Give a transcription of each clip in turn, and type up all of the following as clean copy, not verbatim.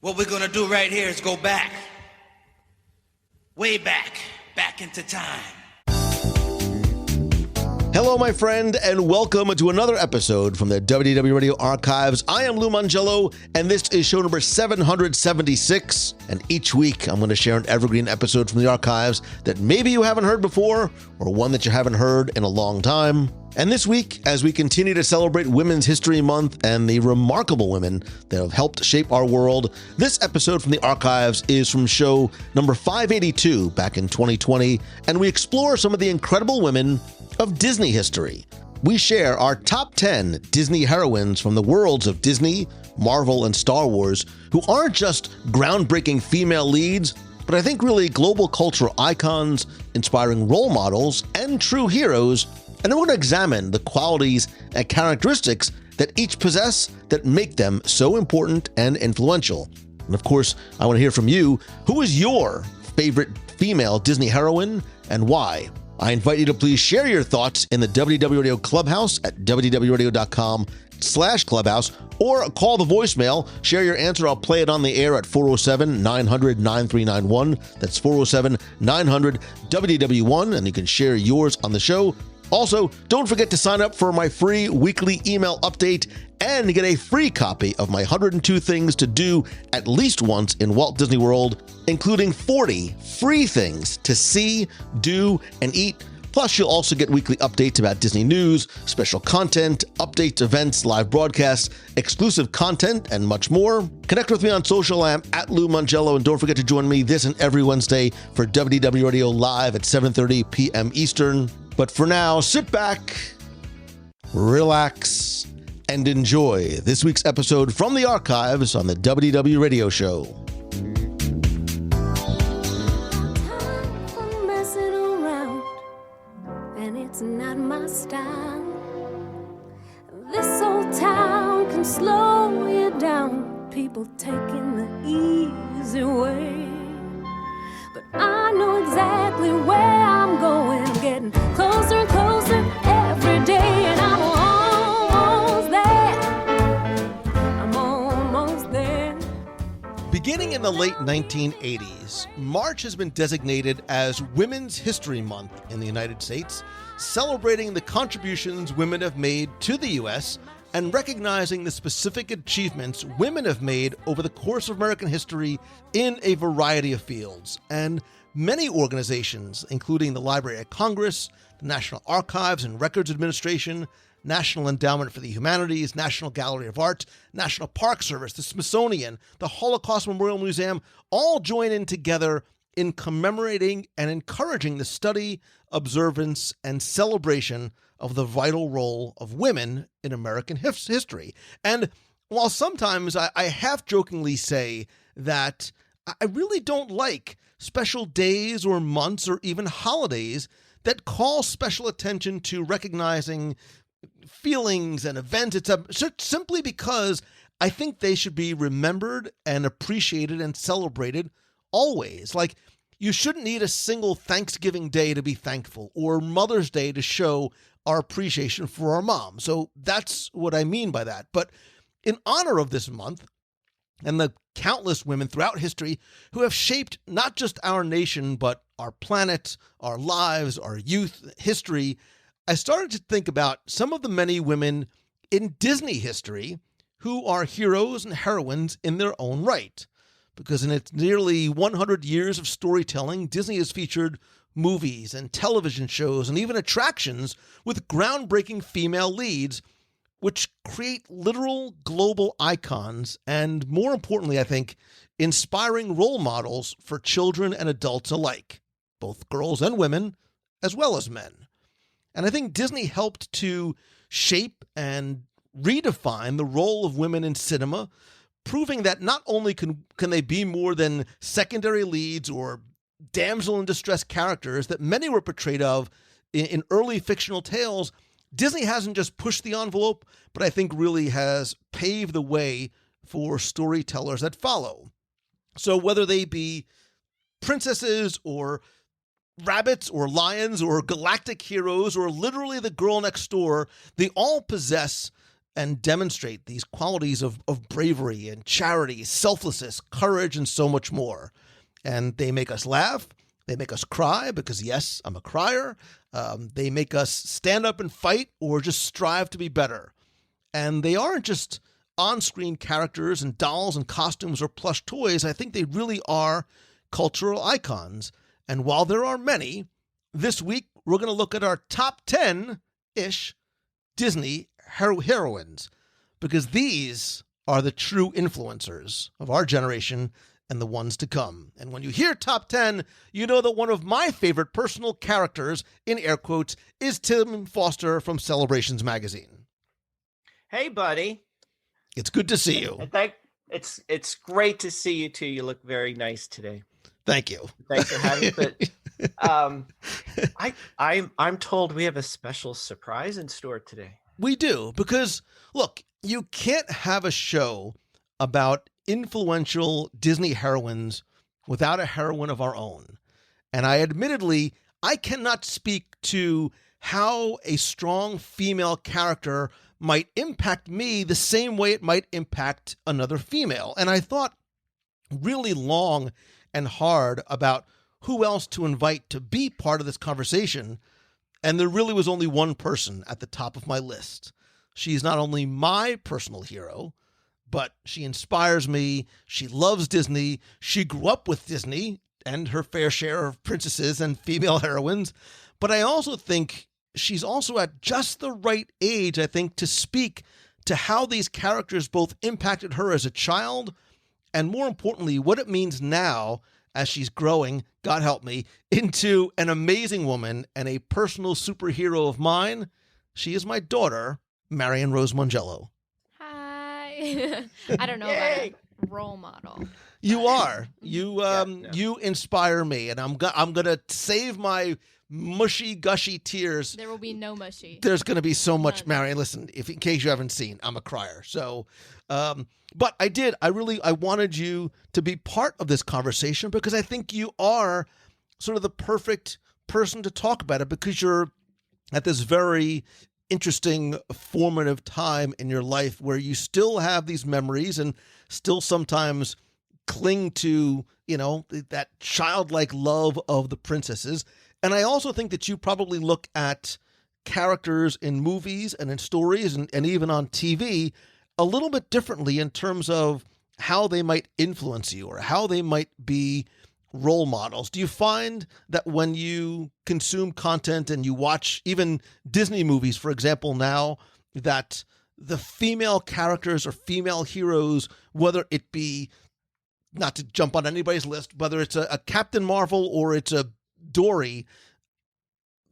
What we're gonna do right here is go back, way back into time. Hello, my friend, and welcome to another episode from the WDW Radio archives. I am Lou Mangello, and this is show number 776. And each week, I'm going to share an evergreen episode from the archives that maybe you haven't heard before, or one that you haven't heard in a long time. And this week, as we continue to celebrate Women's History Month and the remarkable women that have helped shape our world, this episode from the archives is from show number 582 back in 2020, and we explore some of the incredible women of Disney history. We share our top 10 Disney heroines from the worlds of Disney, Marvel, and Star Wars, who aren't just groundbreaking female leads, but I think really global cultural icons, inspiring role models, and true heroes. And I want to examine the qualities and characteristics that each possess that make them so important and influential. And of course, I want to hear from you. Who is your favorite female Disney heroine and why? I invite you to please share your thoughts in the WDW Radio Clubhouse at wdwradio.com/clubhouse, or call the voicemail. Share your answer. I'll play it on the air at 407-900-9391. That's 407-900-WDW1, and you can share yours on the show. Also, don't forget to sign up for my free weekly email update and get a free copy of my 102 things to do at least once in Walt Disney World, including 40 free things to see, do, and eat. Plus, you'll also get weekly updates about Disney news, special content, updates, events, live broadcasts, exclusive content, and much more. Connect with me on social. I am at Lou Mangello, and don't forget to join me this and every Wednesday for WDW Radio Live at 7:30 p.m. Eastern. But for now, sit back, relax, and enjoy this week's episode from the archives on the WDW Radio Show. Time for messing around, and it's not my style. This old town can slow you down, people taking the easy way. But I know exactly where I'm going. I'm getting closer and closer every day, and I'm almost there. I'm almost there. Beginning in the late 1980s, March has been designated as Women's History Month in the United States, celebrating the contributions women have made to the U.S. and recognizing the specific achievements women have made over the course of American history in a variety of fields. And many organizations, including the Library of Congress, the National Archives and Records Administration, National Endowment for the Humanities, National Gallery of Art, National Park Service, the Smithsonian, the Holocaust Memorial Museum, all join in together in commemorating and encouraging the study, observance, and celebration of the vital role of women in American history. And while sometimes I half-jokingly say that I really don't like special days or months or even holidays that call special attention to recognizing feelings and events, it's simply because I think they should be remembered and appreciated and celebrated always. Like, you shouldn't need a single Thanksgiving Day to be thankful or Mother's Day to show our appreciation for our mom. So that's what I mean by that. But in honor of this month and the countless women throughout history who have shaped not just our nation, but our planet, our lives, our youth, history, I started to think about some of the many women in Disney history who are heroes and heroines in their own right. Because in its nearly 100 years of storytelling, Disney has featured movies and television shows and even attractions with groundbreaking female leads, which create literal global icons and, more importantly, I think, inspiring role models for children and adults alike, both girls and women, as well as men. And I think Disney helped to shape and redefine the role of women in cinema, proving that not only can they be more than secondary leads or damsel in distress characters that many were portrayed of in early fictional tales, Disney hasn't just pushed the envelope, but I think really has paved the way for storytellers that follow. So whether they be princesses or rabbits or lions or galactic heroes or literally the girl next door, they all possess and demonstrate these qualities of bravery and charity, selflessness, courage, and so much more. And they make us laugh. They make us cry because, yes, I'm a crier. They make us stand up and fight or just strive to be better. And they aren't just on-screen characters and dolls and costumes or plush toys. I think they really are cultural icons. And while there are many, this week we're going to look at our top 10-ish Disney heroines, because these are the true influencers of our generation and the ones to come. And when you hear top 10, you know that one of my favorite personal characters, in air quotes, is Tim Foster from Celebrations Magazine. Hey, buddy. It's good to see you. It's great to see you too. You look very nice today. Thank you. Thanks for having me. But I'm told we have a special surprise in store today. We do, because look, you can't have a show about influential Disney heroines without a heroine of our own. And I cannot speak to how a strong female character might impact me the same way it might impact another female. And I thought really long and hard about who else to invite to be part of this conversation. And there really was only one person at the top of my list. She's not only my personal hero, but she inspires me. She loves Disney. She grew up with Disney and her fair share of princesses and female heroines. But I also think she's also at just the right age, I think, to speak to how these characters both impacted her as a child and, more importantly, what it means now as she's growing, God help me, into an amazing woman and a personal superhero of mine. She is my daughter, Marion Rose Mongello. Hi. I don't know about a role model. You are. You inspire me, and I'm gonna save my mushy, gushy tears. There will be no mushy. There's gonna be so much, Marion. Listen, in case you haven't seen, I'm a crier. So, but I wanted you to be part of this conversation because I think you are sort of the perfect person to talk about it, because you're at this very interesting formative time in your life where you still have these memories and still sometimes cling to, that childlike love of the princesses. And I also think that you probably look at characters in movies and in stories and even on TV a little bit differently in terms of how they might influence you or how they might be role models. Do you find that when you consume content and you watch even Disney movies, for example, now, that the female characters or female heroes, whether it be, not to jump on anybody's list, whether it's a Captain Marvel or it's a Dory,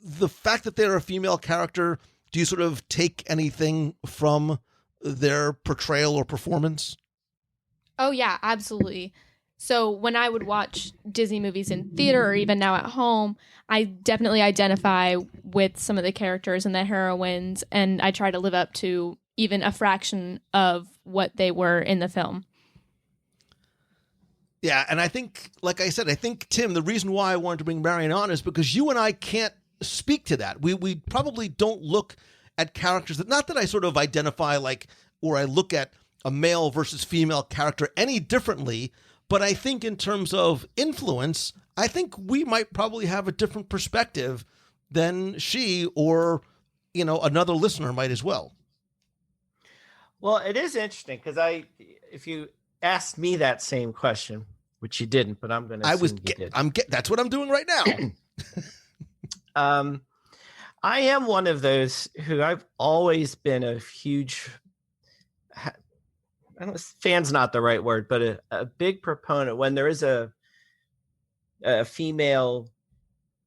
the fact that they're a female character, do you sort of take anything from their portrayal or performance? Oh, yeah, absolutely. So when I would watch Disney movies in theater or even now at home, I definitely identify with some of the characters and the heroines, and I try to live up to even a fraction of what they were in the film. Yeah, and I think, like I said, Tim, the reason why I wanted to bring Marion on is because you and I can't speak to that. We probably don't look at characters that, not that I sort of identify or I look at a male versus female character any differently, but I think in terms of influence, I think we might probably have a different perspective than she or, another listener might as well. Well, it is interesting because if you asked me that same question, which you didn't, but I'm going to assume you did. That's what I'm doing right now. I am one of those who I've always been a huge, fan's not the right word, but a big proponent when there is a female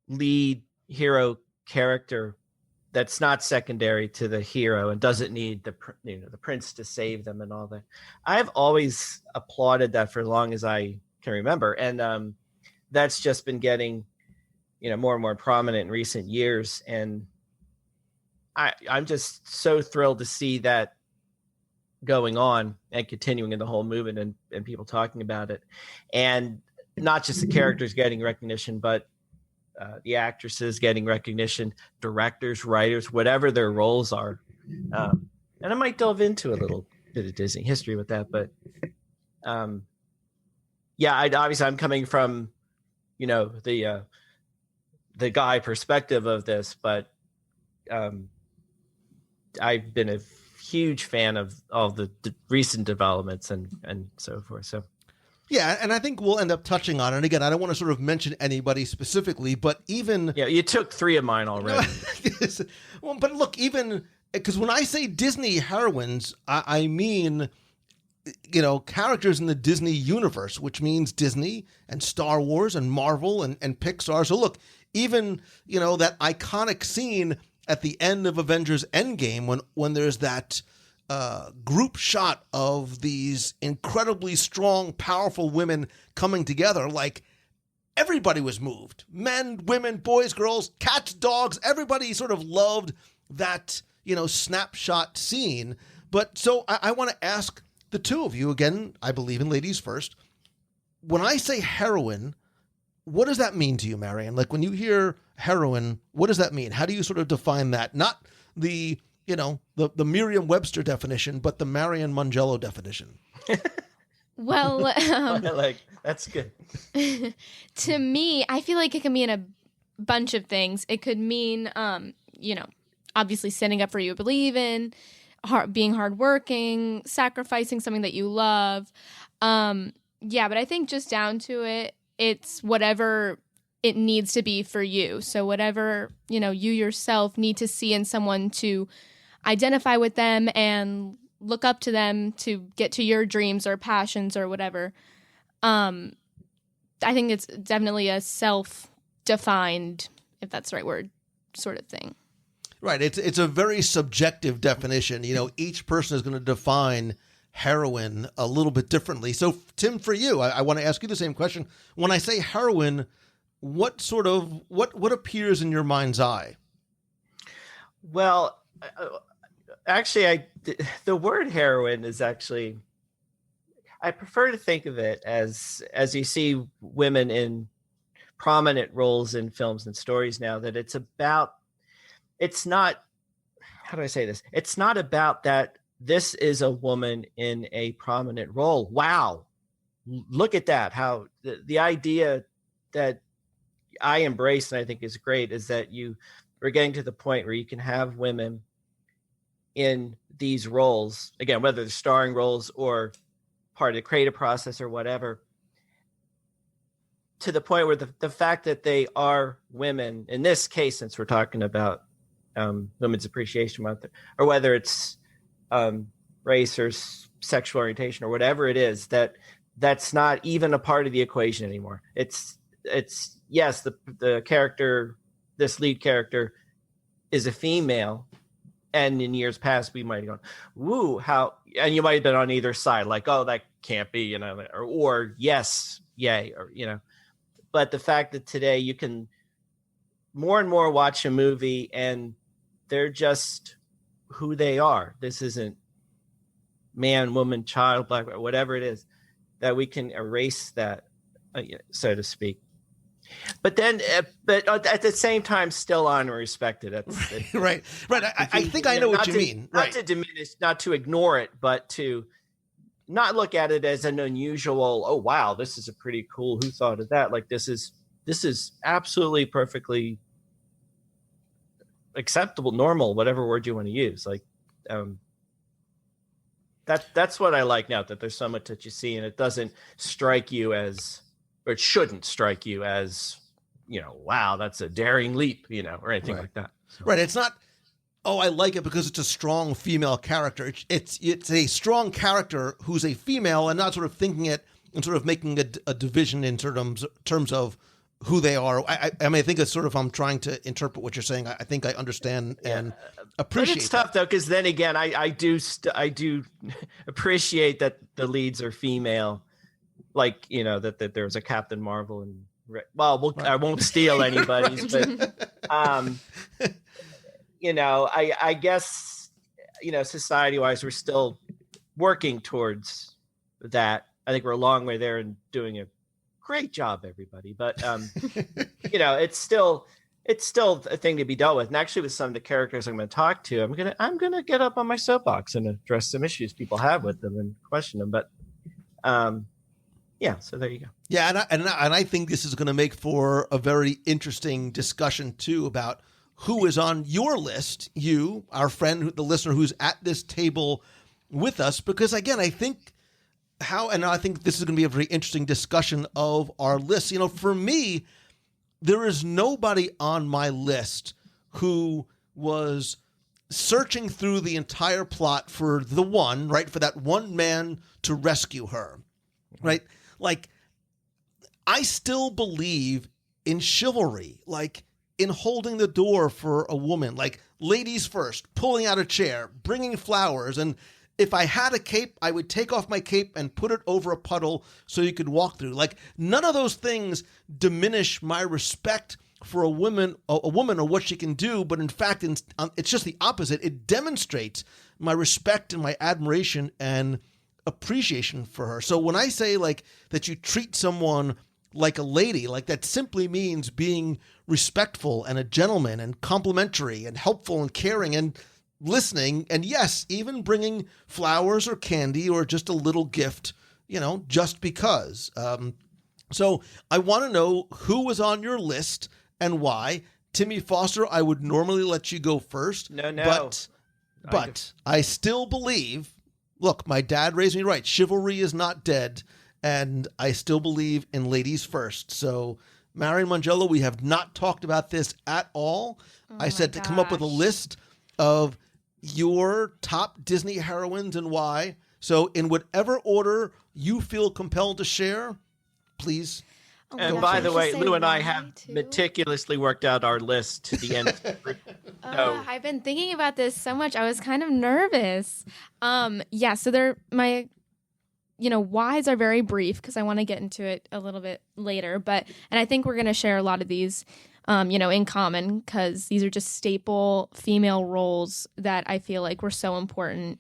lead hero character that's not secondary to the hero and doesn't need the prince to save them and all that. I've always applauded that for as long as I can remember, and that's just been getting more and more prominent in recent years, and I'm just so thrilled to see that going on and continuing in the whole movement and people talking about it, and not just the characters getting recognition, but the actresses getting recognition, directors, writers, whatever their roles are. and I might delve into a little bit of Disney history with that, but obviously I'm coming from, the guy perspective of this, but I've been a huge fan of all the recent developments and so forth. So. Yeah, and I think we'll end up touching on it. And again, I don't want to sort of mention anybody specifically, but even... Yeah, you took 3 of mine already. Well, but look, even... Because when I say Disney heroines, I mean, characters in the Disney universe, which means Disney and Star Wars and Marvel and Pixar. So look, even, that iconic scene at the end of Avengers Endgame when there's that... group shot of these incredibly strong, powerful women coming together, like everybody was moved. Men, women, boys, girls, cats, dogs, everybody sort of loved that, snapshot scene. But so I want to ask the two of you, again, I believe in ladies first. When I say heroine, what does that mean to you, Marion? Like when you hear heroine, what does that mean? How do you sort of define that? Not the the Merriam-Webster definition, but the Marion Mangello definition. Well, that's good. To me, I feel like it can mean a bunch of things. It could mean, obviously standing up for what you believe in, being hardworking, sacrificing something that you love. But I think just down to it, it's whatever it needs to be for you. So whatever, you yourself need to see in someone to identify with them and look up to them to get to your dreams or passions or whatever. I think it's definitely a self-defined, if that's the right word, sort of thing. Right. It's a very subjective definition. Each person is going to define heroine a little bit differently. So Tim, for you, I want to ask you the same question. When I say heroine, what appears in your mind's eye? Well, actually, the word heroine is actually, I prefer to think of it as you see women in prominent roles in films and stories now, that it's not, how do I say this? It's not about that this is a woman in a prominent role. Wow. Look at that. How the idea that I embrace and I think is great is that we're getting to the point where you can have women in these roles, again, whether they're starring roles or part of the creative process or whatever, to the point where the fact that they are women, in this case, since we're talking about Women's Appreciation Month, or whether it's race or sexual orientation or whatever it is, that's not even a part of the equation anymore. It's yes, the character, this lead character, is a female, and in years past we might have gone, "Woo, how?" And you might have been on either side, like, "Oh, that can't be," or "Yes, yay," or But the fact that today you can more and more watch a movie and they're just who they are. This isn't man, woman, child, black, whatever it is, that we can erase that, so to speak. But then, but at the same time, still honor and respect it. Right. I think I know what you mean. Not to diminish, not to ignore it, but to not look at it as an unusual, oh, wow, this is a pretty cool, who thought of that? Like, this is absolutely perfectly acceptable, normal, whatever word you want to use. Like, that's what I like now, that there's so much that you see and it doesn't strike you as, or it shouldn't strike you as, wow, that's a daring leap, or anything like that. So. Right. It's not, oh, I like it because it's a strong female character. It's a strong character who's a female, and not sort of thinking it and sort of making a division in terms of who they are. I think it's sort of, I'm trying to interpret what you're saying. I think I understand and appreciate. But it's tough though, because then again, I do appreciate that the leads are female. Like, that there's a Captain Marvel and right. I won't steal anybody's, but I guess society wise we're still working towards that. I think we're a long way there and doing a great job, everybody. But it's still it's still a thing to be dealt with. And actually, with some of the characters I'm going to talk to, I'm gonna get up on my soapbox and address some issues people have with them and question them. But yeah, so there you go. Yeah, and I think this is going to make for a very interesting discussion too about who is on your list, you, our friend, the listener who's at this table with us, because again, I think this is going to be a very interesting discussion of our list. You know, for me, there is nobody on my list who was searching through the entire plot for the one, right, for that one man to rescue her, right? Like, I still believe in chivalry, like in holding the door for a woman, like ladies first, pulling out a chair, bringing flowers. And if I had a cape, I would take off my cape and put it over a puddle so you could walk through. Like, none of those things diminish my respect for a woman or what she can do. But in fact, it's just the opposite. It demonstrates my respect and my admiration and appreciation for her. So when I say like that you treat someone like a lady, like that simply means being respectful and a gentleman and complimentary and helpful and caring and listening. And yes, even bringing flowers or candy or just a little gift, you know, just because. So I want to know who was on your list and why. Timmy Foster, I would normally let you go first. No. But I still believe, look, my dad raised me right. Chivalry is not dead. And I still believe in ladies first. So, Marion Mangello, we have not talked about this at all. I said to come up with a list of your top Disney heroines and why. So, in whatever order you feel compelled to share, please. Oh And gosh, by I the should way, say Lou and I why, have too. meticulously worked out our list to the end. I've been thinking about this so much. I was kind of nervous. Yeah, so they're my, whys are very brief because I want to get into it a little bit later. And I think we're going to share a lot of these, in common because these are just staple female roles that I feel like were so important.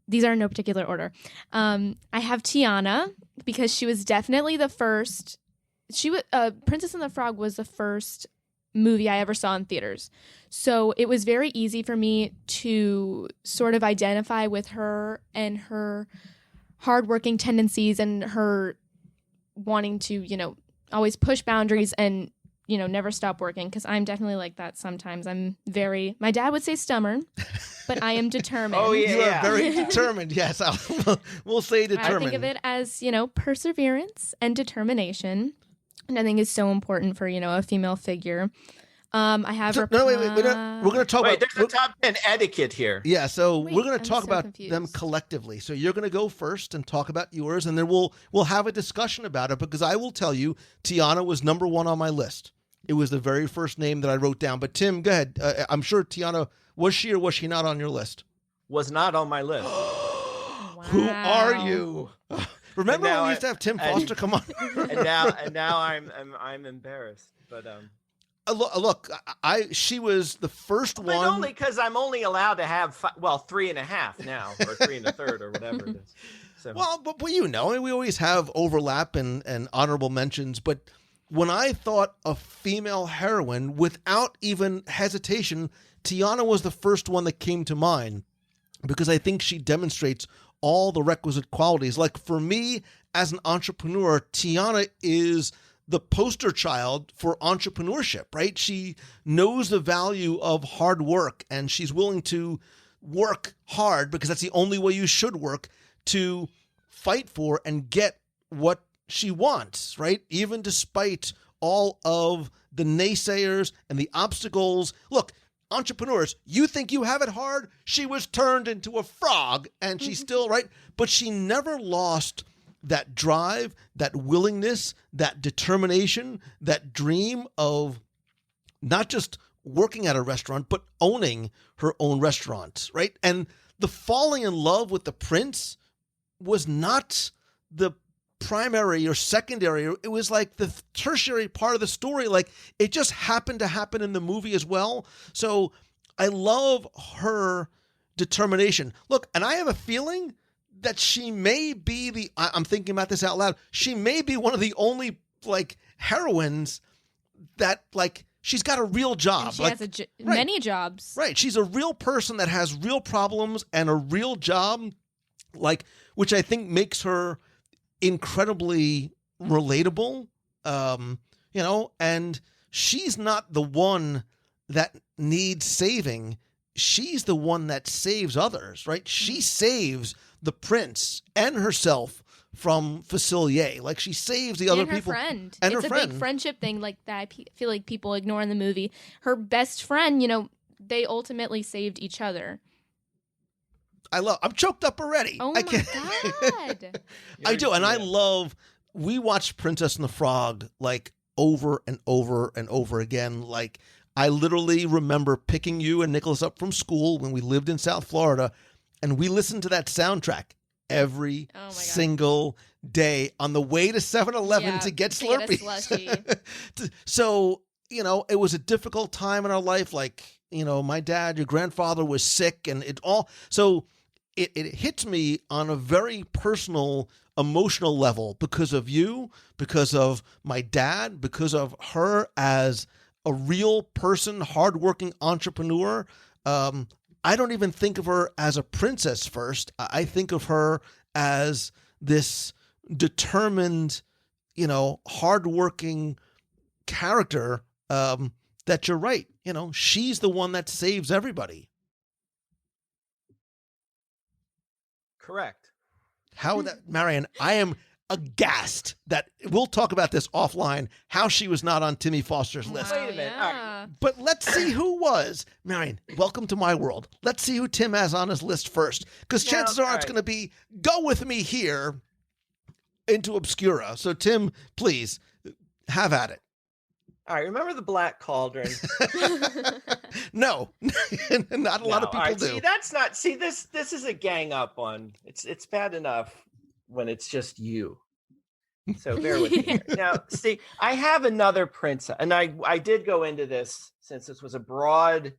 These are in no particular order. I have Tiana because she was definitely the first. Princess and the Frog was the first movie I ever saw in theaters. So it was very easy for me to sort of identify with her and her hardworking tendencies and her wanting to, always push boundaries and, never stop working because I'm definitely like that sometimes. My dad would say stubborn, but I am determined. Oh, yeah. You are very determined. Yes, we'll say determined. I think of it as, perseverance and determination. And I think it's so important for, a female figure. I have her. No, wait. We're going to talk about. There's a top 10 etiquette here. Yeah, so we're going to talk so about confused. them collectively. So you're going to go first and talk about yours, and then we'll have a discussion about it because I will tell you, Tiana was number one on my list. It was the very first name that I wrote down. But Tim, go ahead. I'm sure Tiana, was she or was she not on your list? Was not on my list. Who are you? Remember when we used to have Tim Foster come on? and now I'm embarrassed. But look, she was the first but one. only because I'm only allowed to have 3.5 now, or 3 1/3, or whatever it is. So. Well, but we always have overlap and honorable mentions. But when I thought of female heroine, without even hesitation, Tiana was the first one that came to mind because I think she demonstrates all the requisite qualities. Like for me as an entrepreneur, Tiana is the poster child for entrepreneurship, right? She knows the value of hard work and she's willing to work hard because that's the only way you should work to fight for and get what she wants, right? Even despite all of the naysayers and the obstacles. Look, entrepreneurs, you think you have it hard? She was turned into a frog and she's still, right? But she never lost that drive, that willingness, that determination, that dream of not just working at a restaurant, but owning her own restaurant, right? And the falling in love with the prince was not the primary or secondary. It was like the tertiary part of the story. Like it just happened to happen in the movie as well. So I love her determination. Look, and I have a feeling that she may be I'm thinking about this out loud. She may be one of the only like heroines that like she's got a real job. And she like, has many jobs. Right. She's a real person that has real problems and a real job, like, which I think makes her incredibly relatable. And she's not the one that needs saving. She's the one that saves others, right? She saves the prince and herself from Facilier. Like, she saves the other people. Friend. And it's her a friend. big friendship thing like that I feel like people ignore in the movie. Her best friend, they ultimately saved each other. I'm choked up already. Oh I my can't. God. I do. And I love, we watched Princess and the Frog like over and over and over again. Like, I literally remember picking you and Nicholas up from school when we lived in South Florida, and we listened to that soundtrack every single day on the way to 7-Eleven to get Slurpees. So, it was a difficult time in our life. Like, my dad, your grandfather was sick, and it hits me on a very personal, emotional level because of you, because of my dad, because of her as a real person, hardworking entrepreneur. I don't even think of her as a princess first. I think of her as this determined, hardworking character. That you're right. She's the one that saves everybody. Correct. How that, Marion, I am aghast that we'll talk about this offline, how she was not on Timmy Foster's list. Wait a minute. Yeah. But let's see who was. Marion, welcome to my world. Let's see who Tim has on his list first, because chances are it's going to be go with me here into Obscura. So, Tim, please have at it. All right, remember the Black Cauldron? No, not a lot of people do. See, this is a gang up on. It's bad enough when it's just you. So bear with me here. Now, see, I have another princess, and I did go into this since this was a broad.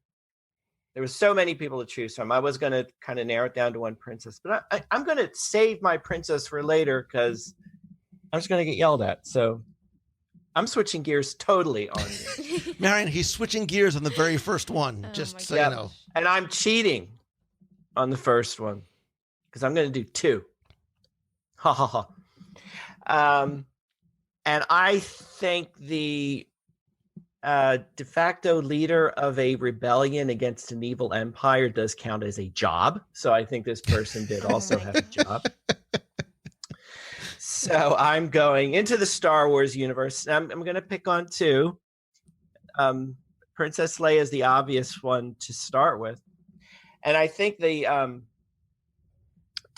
There was so many people to choose from. I was going to kind of narrow it down to one princess, but I'm going to save my princess for later because I'm just going to get yelled at. So I'm switching gears totally on you. Marion, he's switching gears on the very first one, just so you know. And I'm cheating on the first one because I'm going to do two. Ha ha ha. And I think the de facto leader of a rebellion against an evil empire does count as a job. So I think this person did also have a job. So I'm going into the Star Wars universe. I'm going to pick on two. Princess Leia is the obvious one to start with. And I think to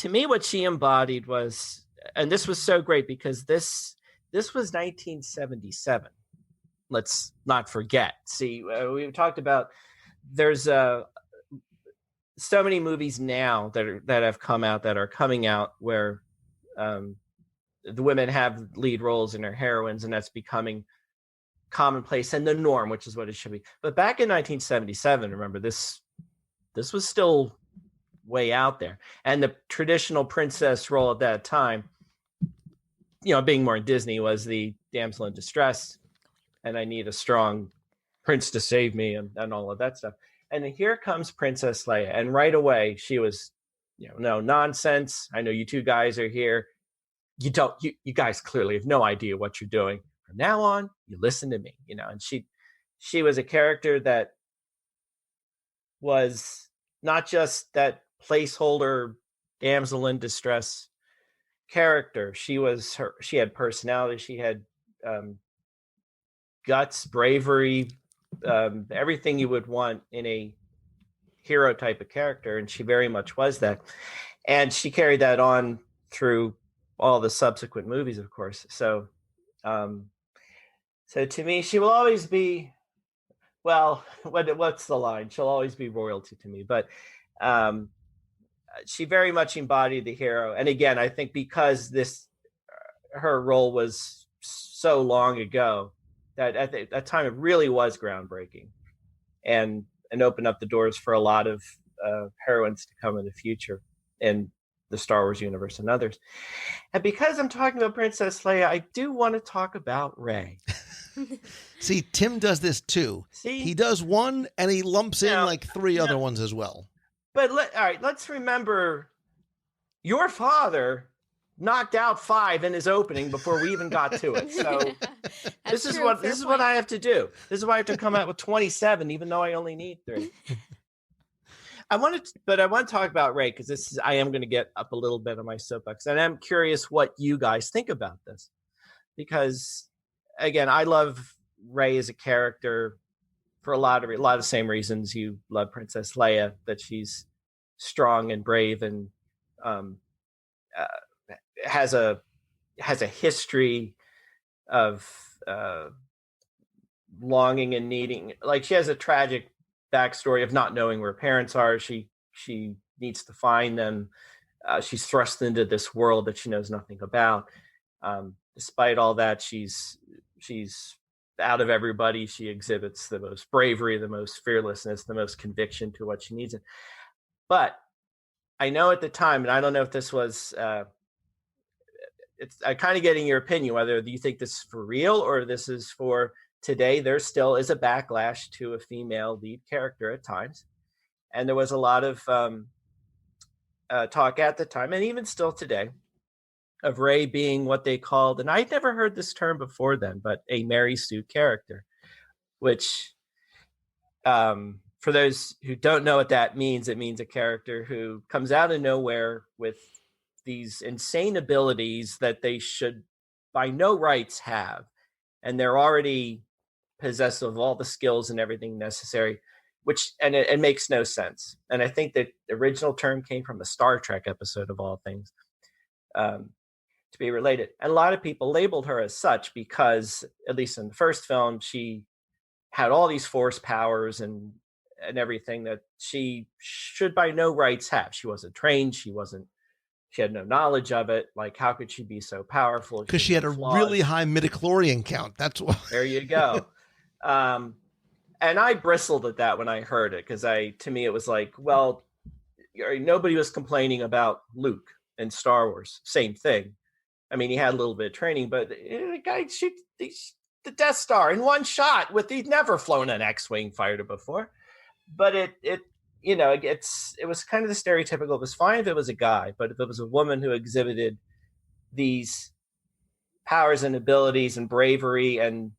me, what she embodied was, and this was so great because this was 1977. Let's not forget. See, we talked about there's so many movies now that have come out that are coming out where the women have lead roles and are heroines, and that's becoming commonplace and the norm, which is what it should be. But back in 1977, remember, this was still way out there. And the traditional princess role at that time, being more in Disney, was the damsel in distress, and I need a strong prince to save me and all of that stuff. And then here comes Princess Leia. And right away, she was, no nonsense. I know you two guys are here. You guys clearly have no idea what you're doing. From now on, you listen to me, and she was a character that was not just that placeholder damsel in distress character. She had personality. She had guts, bravery, everything you would want in a hero type of character. And she very much was that. And she carried that on through all the subsequent movies, of course. So to me, she will always be, well, what's the line? She'll always be royalty to me. But she very much embodied the hero. And again, I think because her role was so long ago, that at that time it really was groundbreaking and opened up the doors for a lot of heroines to come in the future in the Star Wars universe and others. And because I'm talking about Princess Leia, I do want to talk about Rey. See, Tim does this too. See? He does one and he lumps in Now- like three other ones as well. But all right, let's remember your father knocked out 5 in his opening before we even got to it. So this is what I have to do. This is why I have to come out with 27, even though I only need 3. I want to talk about Ray because I am going to get up a little bit on my soapbox, and I'm curious what you guys think about this. Because again, I love Ray as a character for a lot of the same reasons you love Princess Leia, that she's strong and brave and has a history of longing and needing, like she has a tragic backstory of not knowing where her parents are. She needs to find them. She's thrust into this world that she knows nothing about. Despite all that, she's out of everybody. She exhibits the most bravery, the most fearlessness, the most conviction to what she needs. But I know at the time, and I don't know if this was I'm kind of getting your opinion, whether you think this is for real or this is for today. There still is a backlash to a female lead character at times. And there was a lot of talk at the time, and even still today, of Ray being what they called, and I'd never heard this term before then, but a Mary Sue character, which for those who don't know what that means, it means a character who comes out of nowhere with these insane abilities that they should by no rights have. And they're already possessed of all the skills and everything necessary, which, and it makes no sense. And I think that the original term came from a Star Trek episode of all things, to be related. And a lot of people labeled her as such because, at least in the first film, she had all these force powers and everything that she should by no rights have. She wasn't trained. She had no knowledge of it. Like, how could she be so powerful? Because she had a really high midichlorian count. That's why. There you go. And I bristled at that when I heard it, because to me it was like, well, nobody was complaining about Luke in Star Wars. Same thing. I mean, he had a little bit of training, but the guy shoots the Death Star in one shot he'd never flown an X-wing fighter before. But it was kind of the stereotypical. It was fine if it was a guy, but if it was a woman who exhibited these powers and abilities and bravery and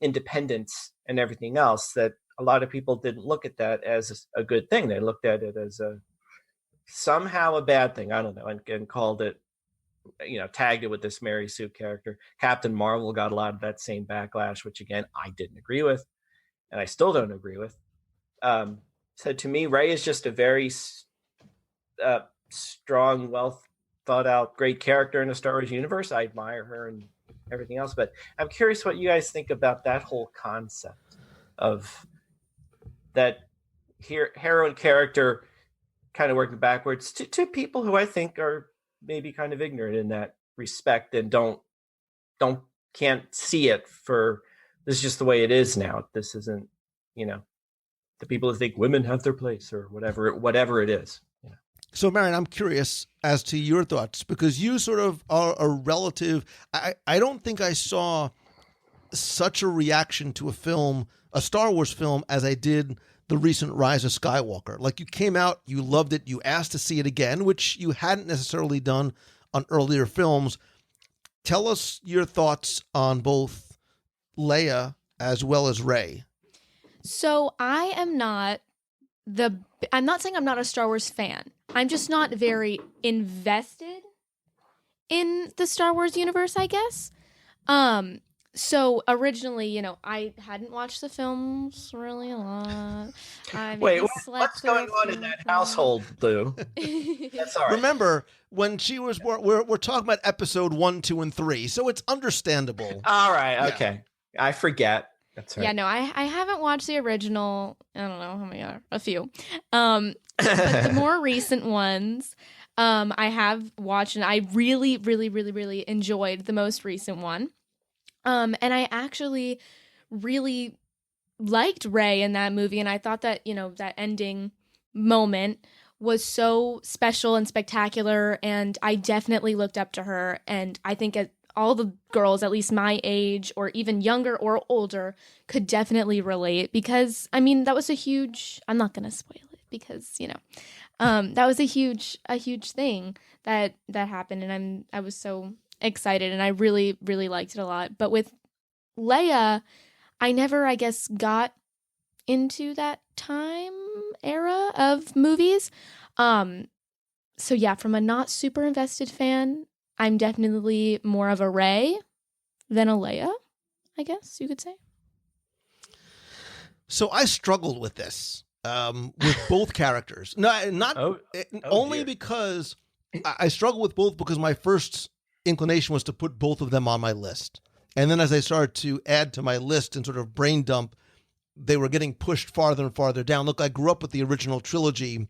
independence and everything else, that a lot of people didn't look at that as a good thing. They looked at it as somehow a bad thing. I don't know, and called it, tagged it with this Mary Sue character. Captain Marvel got a lot of that same backlash, which again, I didn't agree with, and I still don't agree with. So to me, Rey is just a very strong, well thought out, great character in the Star Wars universe. I admire her and everything else, but I'm curious what you guys think about that whole concept of that heroine character kind of working backwards to people who I think are maybe kind of ignorant in that respect and can't see it for this is just the way it is now. This isn't, the people who think women have their place or whatever it is. So, Marion, I'm curious as to your thoughts, because you sort of are a relative. I don't think I saw such a reaction to a Star Wars film, as I did the recent Rise of Skywalker. Like, you came out, you loved it, you asked to see it again, which you hadn't necessarily done on earlier films. Tell us your thoughts on both Leia as well as Rey. So I'm not saying I'm not a Star Wars fan. I'm just not very invested in the Star Wars universe, I guess. So originally, I hadn't watched the films really a lot. Wait, what's going on in that household, Lou? That's all right. Remember, when she was born, we're talking about episode 1, 2, and 3, so it's understandable. All right, okay. Yeah. I forget. That's right. Yeah, no, I haven't watched the original. I don't know how many are. A few. But the more recent ones, I have watched, and I really, really, really, really enjoyed the most recent one. And I actually really liked Rey in that movie, and I thought that, that ending moment was so special and spectacular, and I definitely looked up to her, and I think all the girls, at least my age or even younger or older, could definitely relate because, I mean, that was a huge, I'm not going to spoil it because, that was a huge thing that happened. And I was so excited and I really, really liked it a lot. But with Leia, I never, I guess, got into that time era of movies. So yeah, from a not super invested fan, I'm definitely more of a Rey than a Leia, I guess you could say. So I struggled with this, with both characters. No, not only dear. because I struggled with both because my first inclination was to put both of them on my list. And then as I started to add to my list and sort of brain dump, they were getting pushed farther and farther down. Look, I grew up with the original trilogy.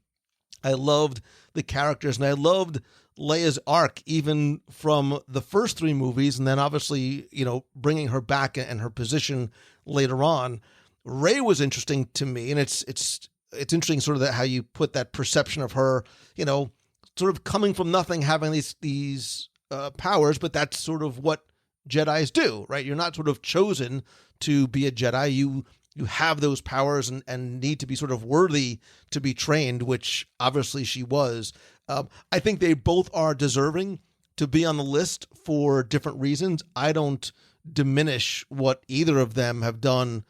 I loved the characters and I loved Leia's arc, even from the first three movies. And then obviously, bringing her back and her position later on. Rey was interesting to me. And it's interesting sort of that how you put that perception of her, sort of coming from nothing, having these powers, but that's sort of what Jedis do, right? You're not sort of chosen to be a Jedi. You have those powers and need to be sort of worthy to be trained, which obviously she was. I think they both are deserving to be on the list for different reasons. I don't diminish what either of them have done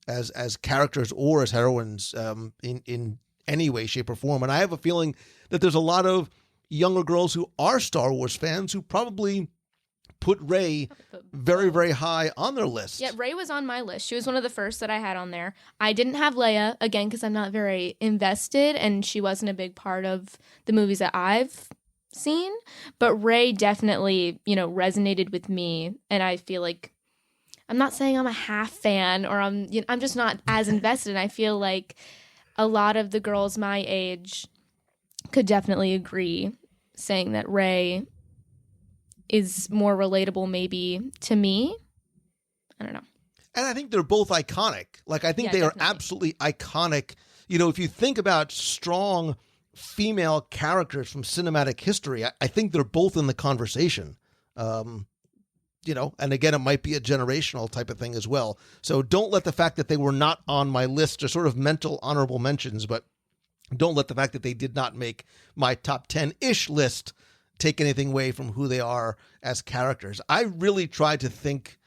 as characters or as heroines in any way, shape, or form. And I have a feeling that there's a lot of younger girls who are Star Wars fans who probably put Rey very, very high on their list. Yeah, Rey was on my list. She was one of the first that I had on there. I didn't have Leia, again, because I'm not very invested, and she wasn't a big part of the movies that I've seen. But Rey definitely, resonated with me, and I feel like, I'm not saying I'm a half fan, or I'm just not as invested, and I feel like a lot of the girls my age could definitely agree, saying that Rey is more relatable maybe to me. I don't know. And I think they're both iconic. Like, I think they definitely are absolutely iconic. If you think about strong female characters from cinematic history, I think they're both in the conversation. And again, it might be a generational type of thing as well. So don't let the fact that they were not on my list or sort of mental honorable mentions, but don't let the fact that they did not make my top 10-ish list take anything away from who they are as characters. I really tried to think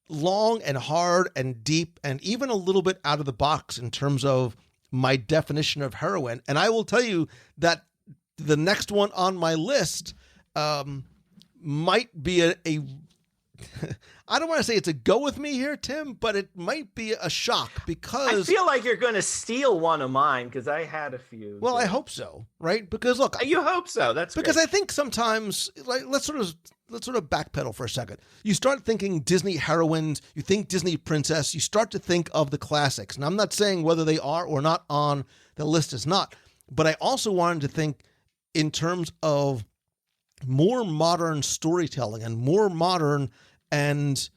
long and hard and deep and even a little bit out of the box in terms of my definition of heroine. And I will tell you that the next one on my list might be a I don't want to say it's a go with me here, Tim, but it might be a shock because I feel like you're going to steal one of mine because I had a few. Well, I hope so, right? Because look, you hope so. That's because great. I think sometimes, like, let's sort of backpedal for a second. You start thinking Disney heroines, you think Disney princess, you start to think of the classics. And I'm not saying whether they are or not on the list is not, but I also wanted to think in terms of more modern storytelling and more modern and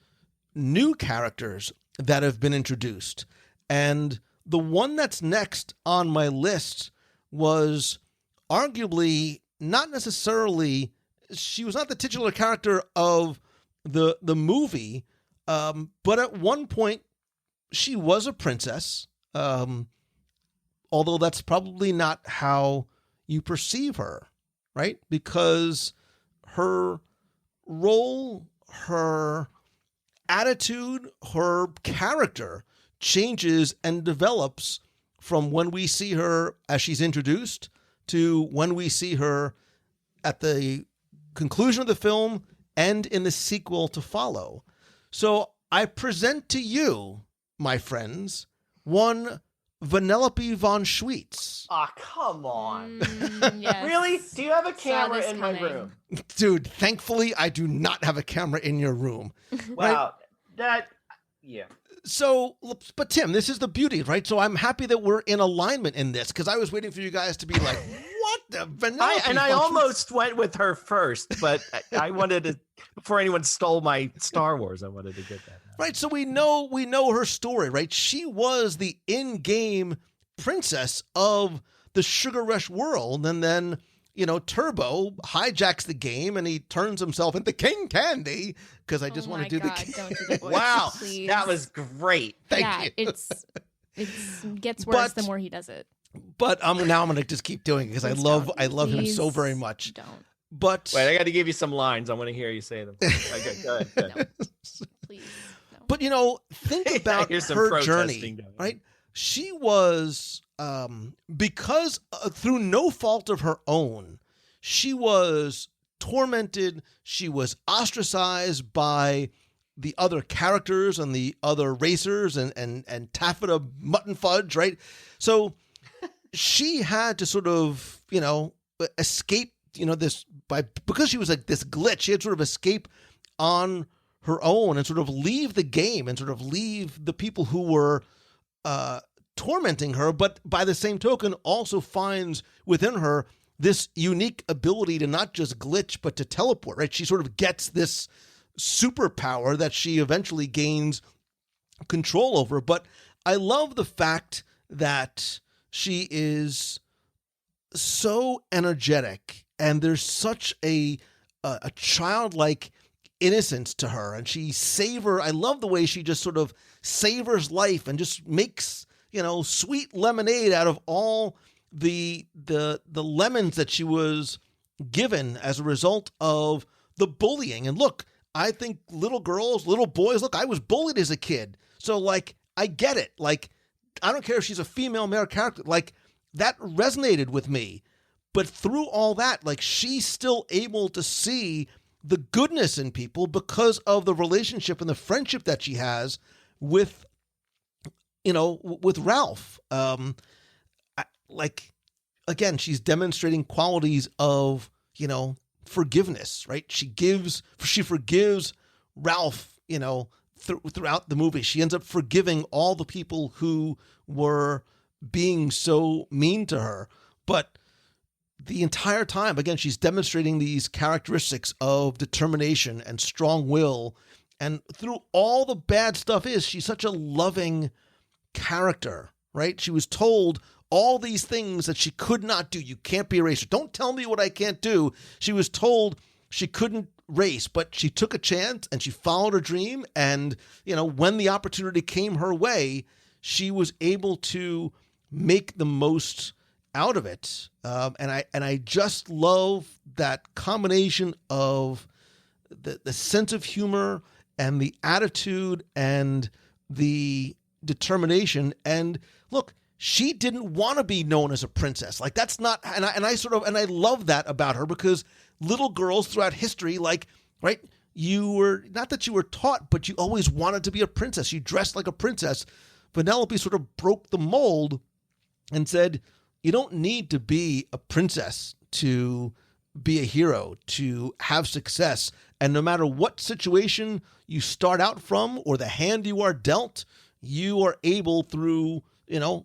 new characters that have been introduced. And the one that's next on my list was arguably not necessarily, she was not the titular character of the movie, but at one point she was a princess, although that's probably not how you perceive her, right? Because her role, her attitude, her character changes and develops from when we see her as she's introduced to when we see her at the conclusion of the film and in the sequel to follow. So I present to you, my friends, one Vanellope von Schweetz. Ah, come on. Yes. Really? Do you have a camera this in my coming. room? Dude, thankfully, I do not have a camera in your room. Wow. Yeah. So, but Tim, this is the beauty, right? So I'm happy that we're in alignment in this because I was waiting for you guys to be like, what the Vanellope? I almost went with her first, but I wanted to, before anyone stole my Star Wars, I wanted to get that. Right, so we know her story, right? She was the in-game princess of the Sugar Rush world, and then Turbo hijacks the game and he turns himself into King Candy because I just want to do God, the. don't do the voice, Wow, please. that was great. Thank you. It gets worse the more he does it. But now I'm going to just keep doing it because I love him so very much. Don't. But wait, I got to give you some lines. I want to hear you say them. Okay, go ahead. No. Please. No. But think about Here's some her journey, protesting going on. right? She was because through no fault of her own, she was tormented. She was ostracized by the other characters and the other racers and taffeta mutton fudge, right? So she had to sort of, escape, because she was like this glitch, she had to sort of escape on her own and sort of leave the game and sort of leave the people who were tormenting her, but by the same token also finds within her this unique ability to not just glitch, but to teleport, right? She sort of gets this superpower that she eventually gains control over. But I love the fact that she is so energetic and there's such a childlike innocence to her, and I love the way she just sort of savors life and just makes sweet lemonade out of all the lemons that she was given as a result of the bullying. And look, I think little girls, little boys, look, I was bullied as a kid, so I get it. I don't care if she's a female, male character, that resonated with me. But through all that, she's still able to see the goodness in people because of the relationship and the friendship that she has with Ralph. Again, she's demonstrating qualities of, forgiveness, right? She forgives Ralph, throughout the movie. She ends up forgiving all the people who were being so mean to her. But the entire time, again, she's demonstrating these characteristics of determination and strong will. And through all the bad stuff she's such a loving character, right? She was told all these things that she could not do. You can't be a racer. Don't tell me what I can't do. She was told she couldn't race, but she took a chance and she followed her dream. And, when the opportunity came her way, she was able to make the most out of it. And I just love that combination of the sense of humor and the attitude and the determination. And look, she didn't want to be known as a princess. That's not, and I love that about her, because little girls throughout history, right, you were, not that you were taught, but you always wanted to be a princess. You dressed like a princess. Vanellope sort of broke the mold and said, you don't need to be a princess to be a hero, to have success. And no matter what situation you start out from or the hand you are dealt, you are able through,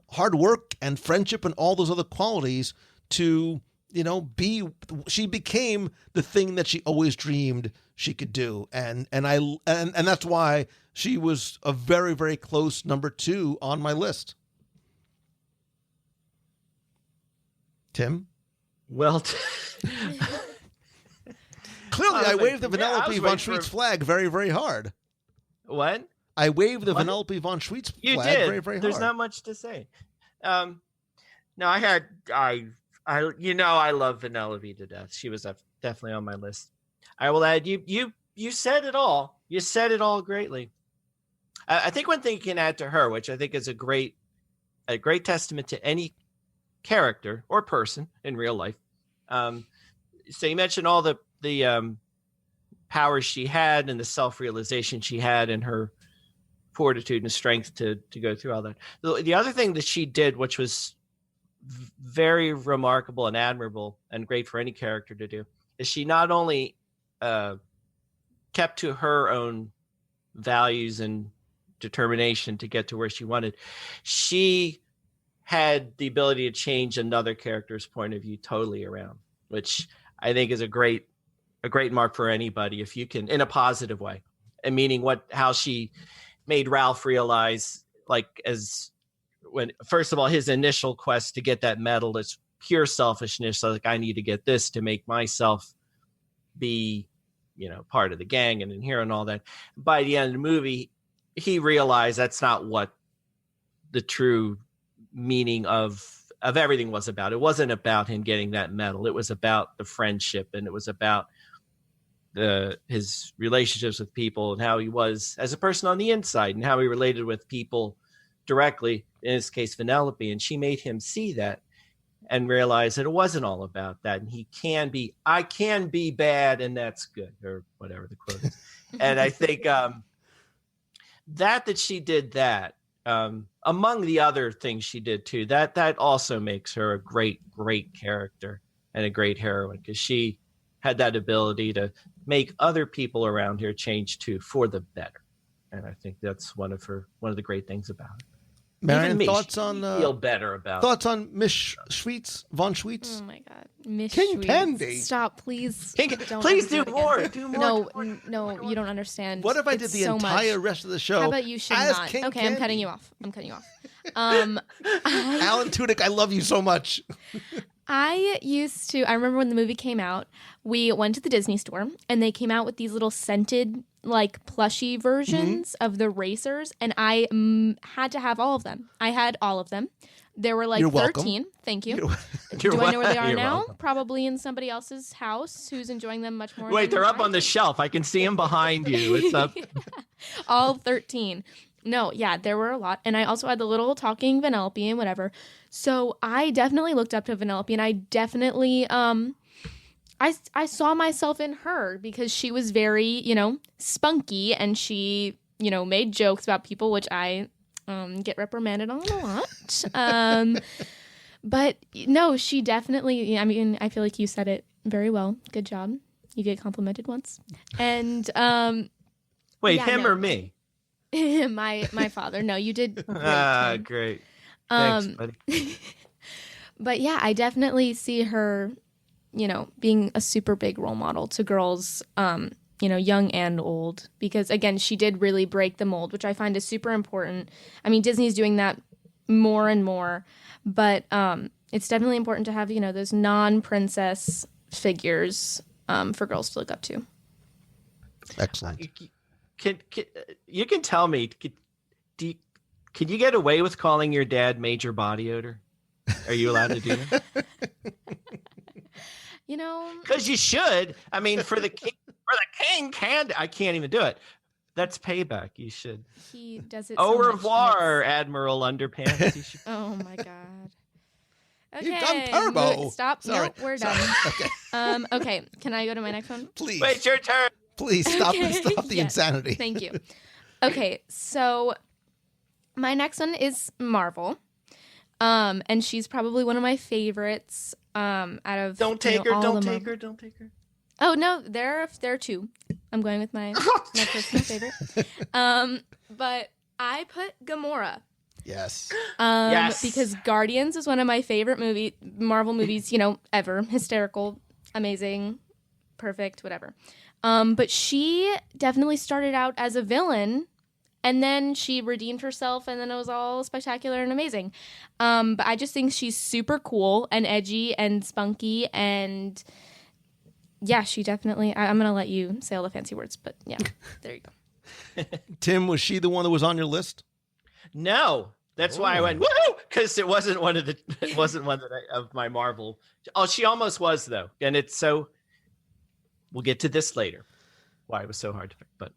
hard work and friendship and all those other qualities to, she became the thing that she always dreamed she could do. And that's why she was a very, very close number 2 on my list. Tim? Well, clearly I waved the Vanellope von Schweetz flag very, very hard. What? I waved the Vanellope von Schweetz flag very, very hard. There's not much to say. No, I love Vanellope to death. She was definitely on my list. I will add, you said it all. You said it all greatly. I think one thing you can add to her, which I think is a great testament to any character or person in real life. So you mentioned all the powers she had and the self-realization she had and her fortitude and strength to go through all that. The other thing that she did, which was very remarkable and admirable and great for any character to do, is she not only kept to her own values and determination to get to where she wanted, she had the ability to change another character's point of view totally around, which I think is a great mark for anybody if you can, in a positive way, and meaning how she made Ralph realize, as when, first of all, his initial quest to get that medal is pure selfishness. Like, I need to get this to make myself be, part of the gang and in here and all that. By the end of the movie, he realized that's not what the true meaning of everything was about. It wasn't about him getting that medal. It was about the friendship, and it was about his relationships with people and how he was as a person on the inside and how he related with people directly, in this case, Vanellope. And she made him see that and realize that it wasn't all about that. And I can be bad, and that's good, or whatever the quote is. And I think that she did that, among the other things she did too, that also makes her a great, great character and a great heroine, because she had that ability to make other people around her change too, for the better. And I think that's one of the great things about it. Marion, thoughts on feel better about thoughts on Miss Schweetz, von Schweetz? Oh my God, Miss King Schweetz. Candy. Stop, please. Please do more. Do more. No, you don't understand. What if I did the entire rest of the show? How about you should as not? King Okay, Candy? I'm cutting you off. Alan Tudyk, I love you so much. I remember when the movie came out, we went to the Disney store and they came out with these little scented, like, plushy versions of the racers, and I had to have all of them. I had all of them. There were like You're 13. welcome. Thank you. You're Do I know where they are You're now? welcome. Probably in somebody else's house who's enjoying them much more. Wait, than they're up I on the do. shelf. I can see them behind you. It's up. All 13. No, yeah, there were a lot. And I also had the little talking Vanellope and whatever. So I definitely looked up to Vanellope, and I definitely I saw myself in her, because she was very, spunky, and she, made jokes about people, which I get reprimanded on a lot. But no, she definitely, I feel like you said it very well. Good job. You get complimented once. And Wait, yeah, him no. or me? my father. No, you did great. Tim. Great. Thanks, buddy. But yeah, I definitely see her, being a super big role model to girls, young and old, because again, she did really break the mold, which I find is super important. I mean, Disney's doing that more and more, but it's definitely important to have, those non-princess figures for girls to look up to. Excellent. Can you can tell me? Can you get away with calling your dad Major Body Odor? Are you allowed to do that? Because you should. I mean, for the king Candy, I can't even do it. That's payback. You should. He does it. Au so much, revoir, Admiral Underpants. You should. Oh my God. Okay. You've done Turbo. Stop. Sorry. No, we're done. Okay. Okay. Can I go to my next one? Please. Wait, your turn. Please stop Okay. the Yes. insanity. Thank you. Okay, so my next one is Marvel. And she's probably one of my favorites out of Don't take her. all Don't the take Marvel- her. Don't take her. Oh no, there are two. I'm going with my personal favorite. But I put Gamora. Yes. Yes. Because Guardians is one of my favorite Marvel movies, ever. Hysterical, amazing, perfect, whatever. But she definitely started out as a villain, and then she redeemed herself, and then it was all spectacular and amazing. But I just think she's super cool and edgy and spunky, and yeah, she definitely, I'm going to let you say all the fancy words, but yeah, there you go. Tim, was she the one that was on your list? No, that's why I went woohoo, because it wasn't one of my Marvel. Oh, she almost was though, and it's so. We'll get to this later. Why it was so hard to pick, but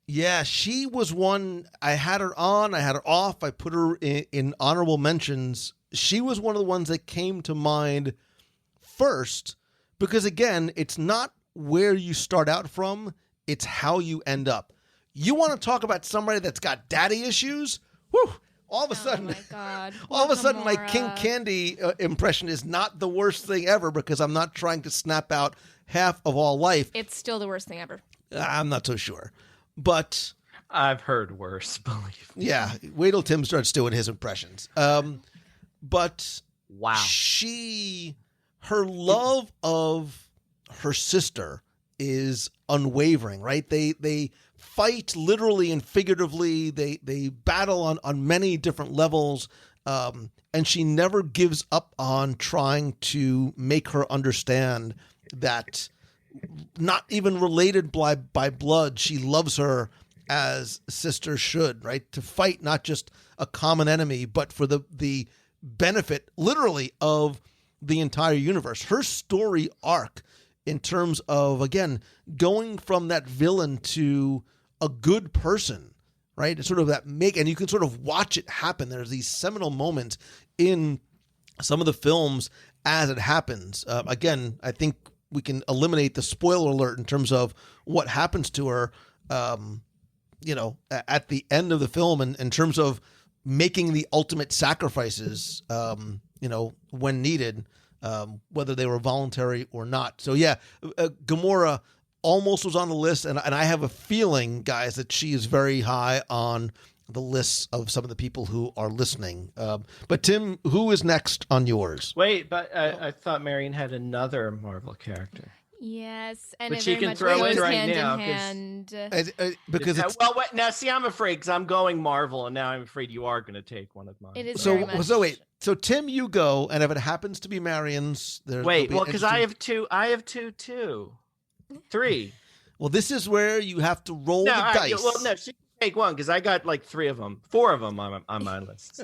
Yeah, she was one. I had her on, I had her off. I put her in honorable mentions. She was one of the ones that came to mind first, because again, it's not where you start out from, it's how you end up. You want to talk about somebody that's got daddy issues? Whew! All of a sudden, my God. all of a sudden, my Gamora. King Candy impression is not the worst thing ever, because I'm not trying to snap out half of all life. It's still the worst thing ever. I'm not so sure. But I've heard worse, believe me. yeah, wait till Tim starts doing his impressions. But Wow. her love of her sister is unwavering, right? They fight literally and figuratively. They battle on many different levels. And she never gives up on trying to make her understand that, not even related by blood, she loves her as sisters should, right? To fight not just a common enemy, but for the benefit, literally, of the entire universe. Her story arc in terms of, again, going from that villain to a good person, right? It's sort of that and you can sort of watch it happen. There's these seminal moments in some of the films as it happens. Again, I think we can eliminate the spoiler alert in terms of what happens to her, at the end of the film, and in terms of making the ultimate sacrifices, when needed, whether they were voluntary or not. So yeah, Gamora almost was on the list, and I have a feeling, guys, that she is very high on the lists of some of the people who are listening. But Tim, who is next on yours? Wait, but I thought Marion had another Marvel character. Yes, and which it you very can much throw goes in right hand now, in hand. Because it's now see, I'm afraid because I'm going Marvel, and now I'm afraid you are going to take one of mine. It is so very much. wait. So Tim, you go, and if it happens to be Marion's, because I have two. I have two too. 3. Well, this is where you have to roll the dice. No, she can take one because I got like 3 of them, 4 of them on my list.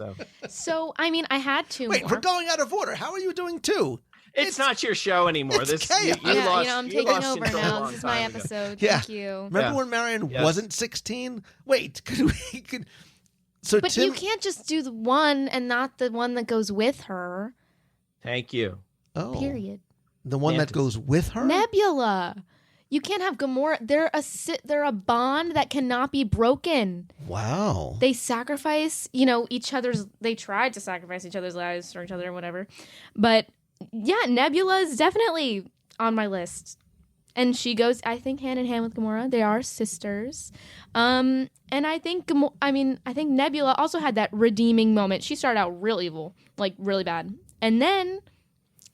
So I mean, I had 2 Wait, more. we're going out of order. How are you doing 2? It's not your show anymore. It's This chaos. I'm taking over now. This is my episode. Yeah. Thank you. Remember when Marion wasn't 16? Wait, could. So But Tim, you can't just do the one and not the one that goes with her. Thank you. Oh, Period. the one that goes with her? Nebula. You can't have Gamora. They're a bond that cannot be broken. Wow. They sacrifice, each other's. They tried to sacrifice each other's lives for each other and whatever, but yeah, Nebula is definitely on my list, and she goes, I think, hand in hand with Gamora. They are sisters, and I think I think Nebula also had that redeeming moment. She started out real evil, like really bad, and then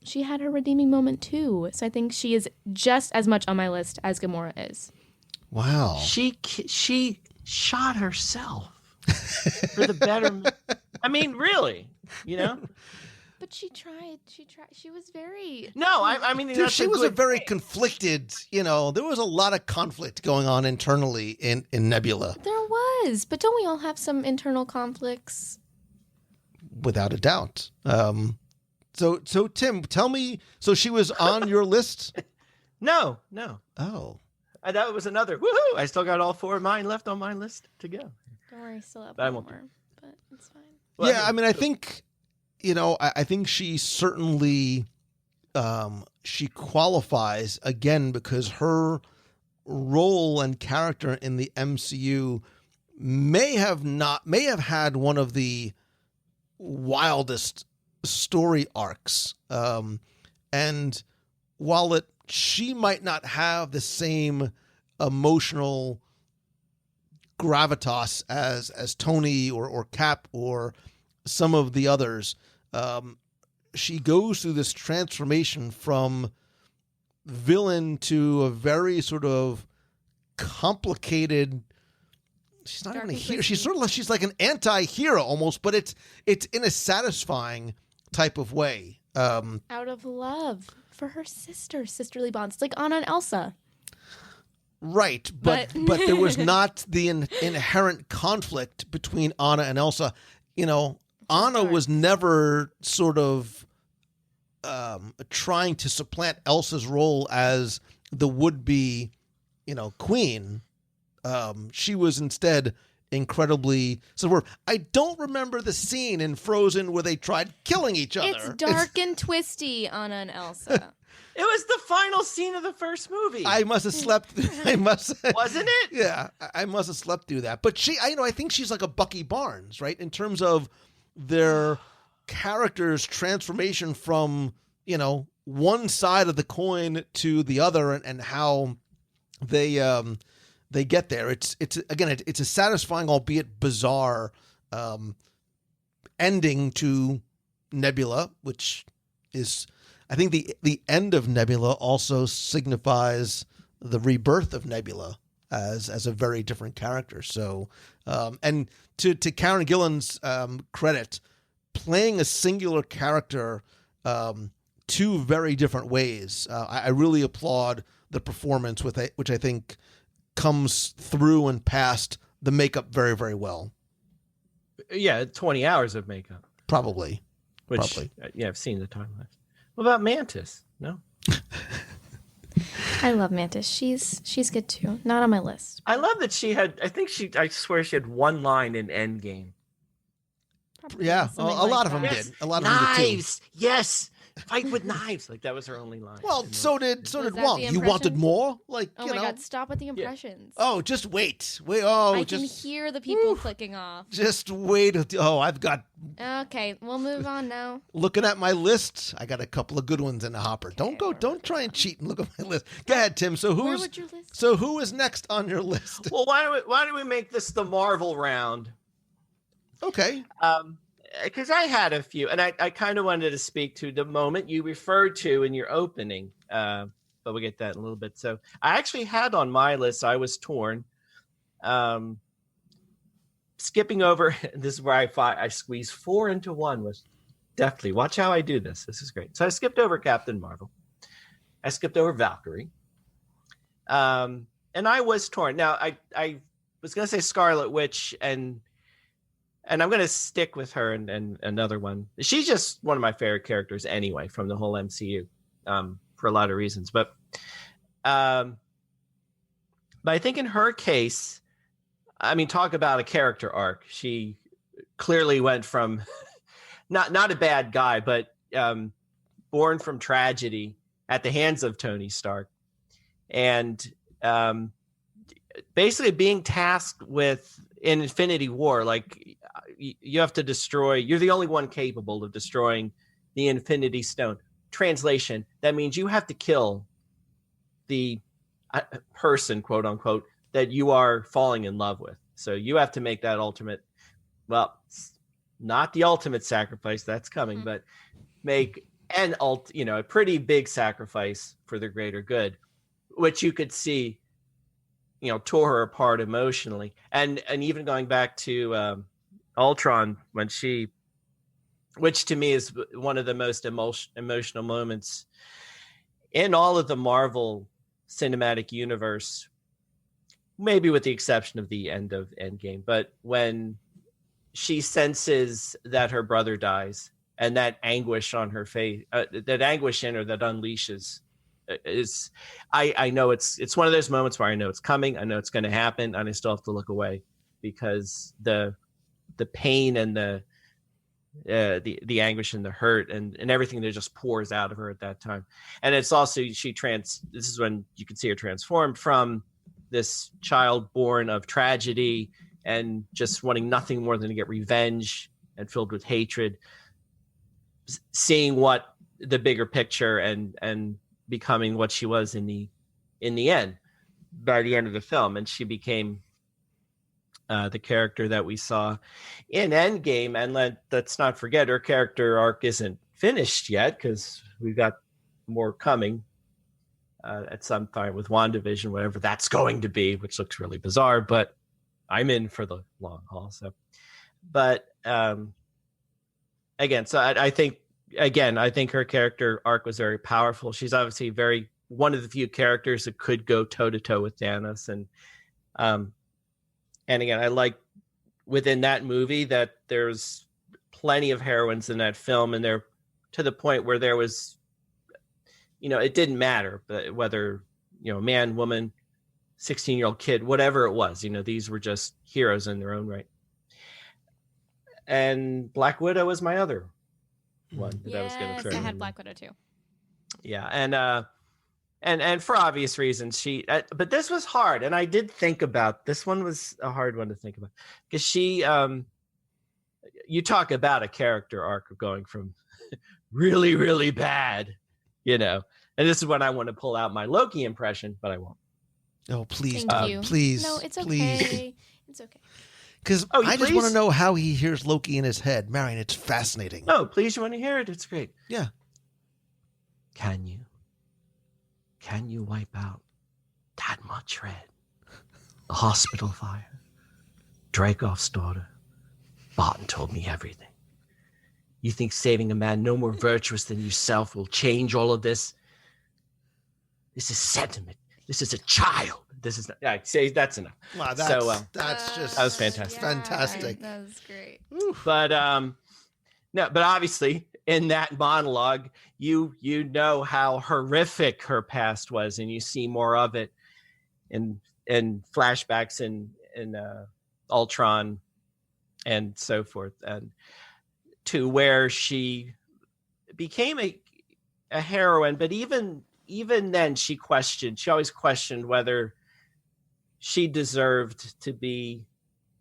she had her redeeming moment too. So I think she is just as much on my list as Gamora is. Wow. She shot herself for the betterment. I mean, really, But she tried. She was very. No, I mean, Dude, she was a very conflicted. There was a lot of conflict going on internally in Nebula. There was, but don't we all have some internal conflicts? Without a doubt. So Tim, tell me. So she was on your list? No. Oh. That was another. Woohoo! I still got all 4 of mine left on my list to go. Don't worry, still have I one won't. more, but it's fine. Well, yeah, I mean, I think, I think she certainly, she qualifies again because her role and character in the MCU may have had one of the wildest story arcs. And while she might not have the same emotional gravitas as Tony or Cap or some of the others, she goes through this transformation from villain to a very sort of complicated. She's not even a hero. She's like an anti-hero almost, but it's in a satisfying type of way. Out of love for her sisterly bonds. It's like Anna and Elsa. Right, but there was not the inherent conflict between Anna and Elsa. Anna was never sort of trying to supplant Elsa's role as the would-be, queen. She was instead incredibly subversive. I don't remember the scene in Frozen where they tried killing each other. It's dark and twisty, Anna and Elsa. It was the final scene of the first movie. I must have slept. Wasn't it? Yeah, I must have slept through that. But I think she's like a Bucky Barnes, right? In terms of their characters' transformation from, one side of the coin to the other, and how they get there. It's a satisfying, albeit bizarre, ending to Nebula, which is, I think, the end of Nebula also signifies the rebirth of Nebula as a very different character. So, and to Karen Gillan's credit, playing a singular character two very different ways. I really applaud the performance, which I think comes through and past the makeup very, very well. Yeah, 20 hours of makeup. Probably. Yeah, I've seen the timeline. What about Mantis? No? I love Mantis. She's good too. Not on my list. I love that she had, I swear she had one line in Endgame. Probably Yeah, a something lot of like them that. did. A lot of them did too. Knives! Yes! Fight with knives! Like, that was her only line. Well, so did that Wong. the You wanted impression? more? Like, Oh you my know. God! Stop with the impressions. Oh, just wait. Oh, I can just hear the people clicking off. just wait. Oh, I've got. Okay, we'll move on now. Looking at my list, I got a couple of good ones in the hopper. Don't try and cheat and look at my list. Go ahead, Tim. So Where would your list? So who is next on your list? Well, why don't we make this the Marvel round? Okay. Because I had a few, and I kind of wanted to speak to the moment you referred to in your opening, but we'll get that in a little bit. So I actually had on my list, I was torn. Skipping over, this is where I squeezed 4 into 1 was definitely, watch how I do this. This is great. So I skipped over Captain Marvel. I skipped over Valkyrie. And I was torn. Now, I was going to say Scarlet Witch, and I'm going to stick with her and another one. She's just one of my favorite characters anyway from the whole MCU for a lot of reasons. But I think in her case, I mean, talk about a character arc. She clearly went from not a bad guy, but born from tragedy at the hands of Tony Stark. And basically being tasked with in Infinity War, like you have to destroy, you're the only one capable of destroying the Infinity Stone. Translation, that means you have to kill the person, quote unquote, that you are falling in love with. So you have to make that ultimate, well, not the ultimate sacrifice, that's coming, but make a pretty big sacrifice for the greater good, which you could see, tore her apart emotionally. And even going back to Ultron, when which to me is one of the most emotional moments in all of the Marvel Cinematic Universe, maybe with the exception of the end of Endgame, but when she senses that her brother dies and that anguish on her face, that anguish in her that unleashes is, I know it's one of those moments where I know it's coming, I know it's going to happen, and I still have to look away because the pain and the anguish and the hurt and everything that just pours out of her at that time. And it's also this is when you can see her transformed from this child born of tragedy and just wanting nothing more than to get revenge and filled with hatred, seeing what the bigger picture and becoming what she was in the end, by the end of the film. And she became the character that we saw in Endgame. And let's not forget, her character arc isn't finished yet because we've got more coming at some time with WandaVision, whatever that's going to be, which looks really bizarre, but I'm in for the long haul. So, but again, so I think her character arc was very powerful. She's obviously one of the few characters that could go toe to toe with Thanos. And again, I like within that movie that there's plenty of heroines in that film, and they're to the point where there was, it didn't matter whether, man, woman, 16-year-old kid, whatever it was, these were just heroes in their own right. And Black Widow was my other one that I was going to throw. I had Black Widow too. Yeah, and for obvious reasons, but this was hard, and I did think about this one was a hard one to think about because you talk about a character arc of going from really, really bad, and this is when I want to pull out my Loki impression, but I won't. Oh, please, Thank you. please. No, it's please. okay. It's okay. Because I just want to know how he hears Loki in his head. Marion, it's fascinating. No, please, you want to hear it? It's great. Yeah. Can you wipe out that much red? The hospital fire, Dracov's daughter. Barton told me everything. You think saving a man no more virtuous than yourself will change all of this? This is sentiment. This is a child. This is not, I say that's enough. Wow, that's just that was fantastic. Fantastic. That was great. But no, but obviously in that monologue, you know how horrific her past was, and you see more of it in flashbacks in Ultron and so forth, and to where she became a heroine. But even then, she always questioned whether she deserved to be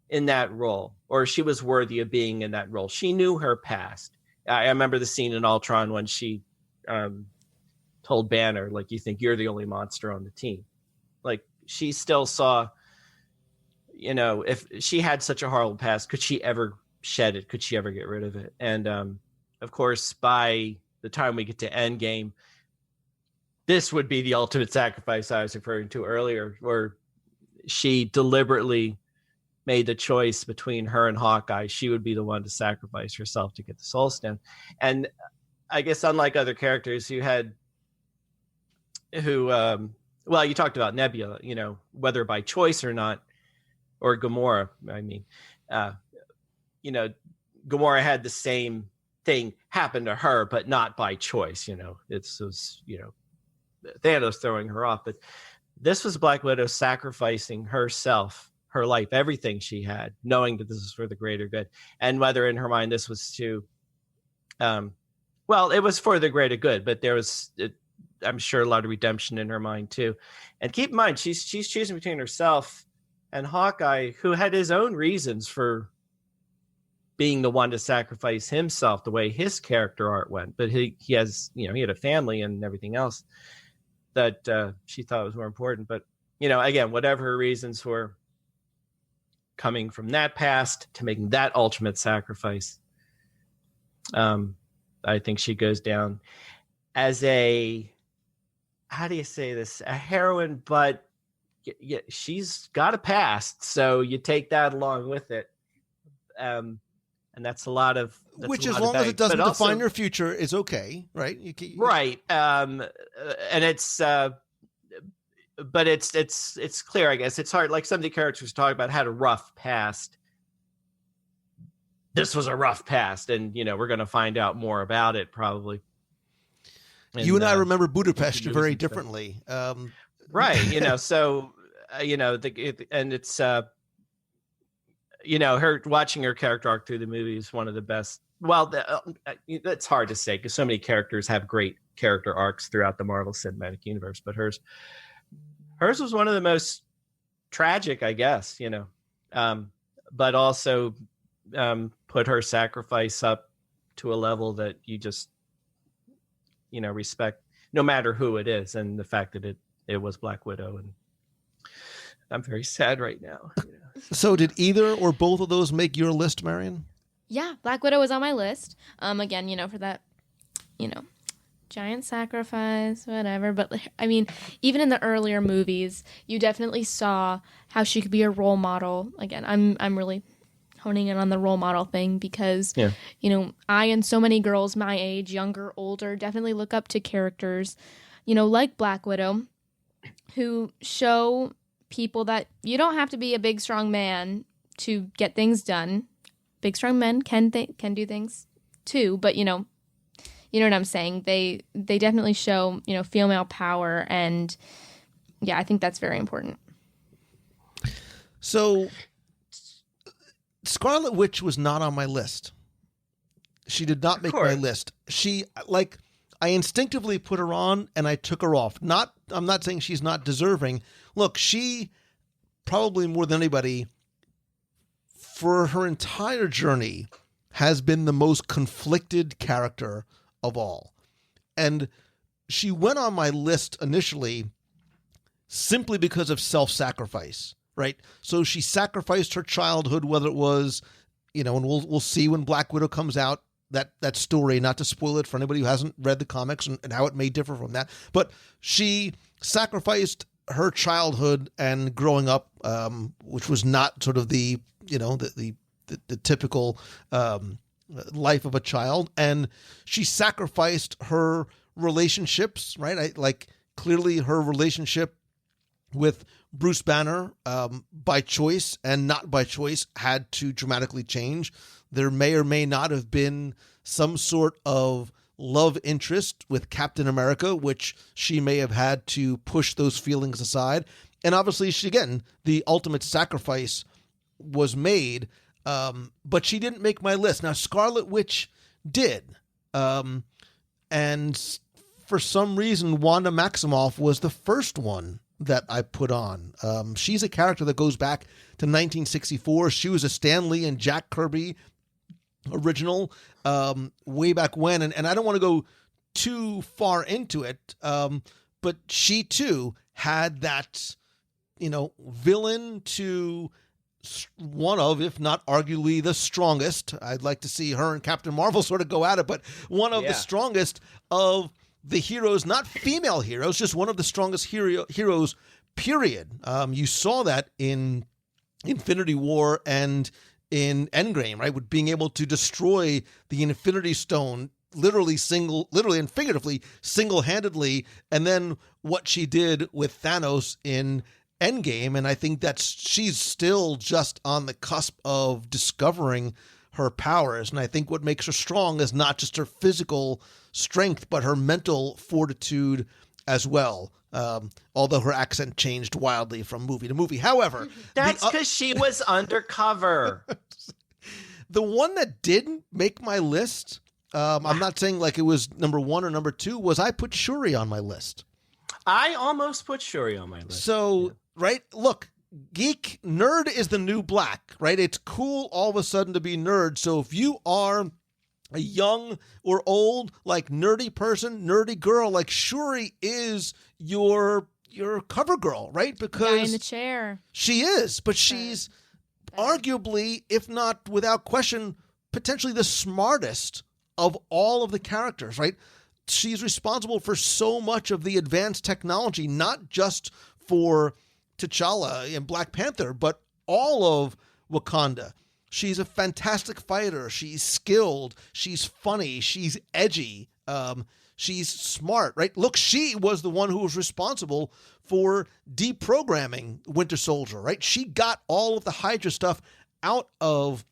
in that role, or she was worthy of being in that role. She knew her past. I remember the scene in Ultron when she told Banner, like, you think you're the only monster on the team. Like, she still saw, if she had such a horrible past, could she ever shed it? Could she ever get rid of it? And of course, by the time we get to Endgame, this would be the ultimate sacrifice I was referring to earlier, where she deliberately made the choice between her and Hawkeye. She would be the one to sacrifice herself to get the Soul Stone. And I guess unlike other characters you talked about Nebula, whether by choice or not, or Gamora, I mean, Gamora had the same thing happen to her, but not by choice. It was Thanos throwing her off. But this was Black Widow sacrificing herself, her life, everything she had, knowing that this was for the greater good. And whether in her mind this was to, it was for the greater good, but there was, I'm sure, a lot of redemption in her mind too. And keep in mind, she's choosing between herself and Hawkeye, who had his own reasons for being the one to sacrifice himself, the way his character art went. But he has, he had a family and everything else that she thought was more important. But, again, whatever her reasons were, coming from that past to making that ultimate sacrifice, I think she goes down as a heroine, but she's got a past. So you take that along with it. And that's a lot of, which, as long as it doesn't define your future, is okay, right? Right. And it's, but it's clear, I guess. It's hard. Like some of the characters talk about had a rough past. This was a rough past, and we're going to find out more about it probably. You and I remember Budapest very differently. Right. So and it's her watching her character arc through the movie is one of the best. Well, that's hard to say because so many characters have great character arcs throughout the Marvel Cinematic Universe, but hers was one of the most tragic, I guess, but also put her sacrifice up to a level that you just, respect, no matter who it is. And the fact that it was Black Widow, and I'm very sad right now. So did either or both of those make your list, Marion? Yeah, Black Widow was on my list. Again, for that, giant sacrifice, whatever. But I mean, even in the earlier movies, you definitely saw how she could be a role model. Again, I'm really honing in on the role model thing because, I and so many girls my age, younger, older, definitely look up to characters, like Black Widow, who show people that you don't have to be a big, strong man to get things done. Big, strong men can do things too, but you know what I'm saying. They definitely show female power, and yeah, I think that's very important. So, Scarlet Witch was not on my list. She did not make my list. I instinctively put her on and I took her off. I'm not saying she's not deserving. Look, she probably more than anybody for her entire journey has been the most conflicted character of all. And she went on my list initially simply because of self-sacrifice, right? So she sacrificed her childhood, whether it was, and we'll see when Black Widow comes out, that story, not to spoil it for anybody who hasn't read the comics and how it may differ from that. But she sacrificed her childhood and growing up, which was not sort of the typical life of a child, and she sacrificed her relationships, right? Clearly her relationship with Bruce Banner, by choice and not by choice, had to dramatically change. There may or may not have been some sort of love interest with Captain America, which she may have had to push those feelings aside. And obviously, the ultimate sacrifice was made, but she didn't make my list. Now, Scarlet Witch did. And for some reason, Wanda Maximoff was the first one that I put on. She's a character that goes back to 1964. She was a Stan Lee and Jack Kirby original way back when. And I don't want to go too far into it, but she too had that, villain to one of, if not arguably the strongest. I'd like to see her and Captain Marvel sort of go at it, but one of the strongest of the heroes, not female heroes, just one of the strongest heroes, period. You saw that in Infinity War and in Endgame, right? With being able to destroy the Infinity Stone literally and figuratively, single-handedly, and then what she did with Thanos in Endgame. And I think she's still just on the cusp of discovering her powers. And I think what makes her strong is not just her physical strength, but her mental fortitude as well. Although her accent changed wildly from movie to movie. However, that's because she was undercover. The one that didn't make my list, I'm not saying like it was number 1 or number 2, was I put Shuri on my list. I almost put Shuri on my list. So, right, look, nerd is the new black, right? It's cool all of a sudden to be nerd. So if you are a young or old, like nerdy person, nerdy girl, like Shuri is your cover girl, right? Because guy in the chair. She is, but she's arguably, if not without question, potentially the smartest of all of the characters, right? She's responsible for so much of the advanced technology, not just for T'Challa and Black Panther, but all of Wakanda. She's a fantastic fighter. She's skilled. She's funny. She's edgy. She's smart, right? Look, she was the one who was responsible for deprogramming Winter Soldier, right? She got all of the Hydra stuff out of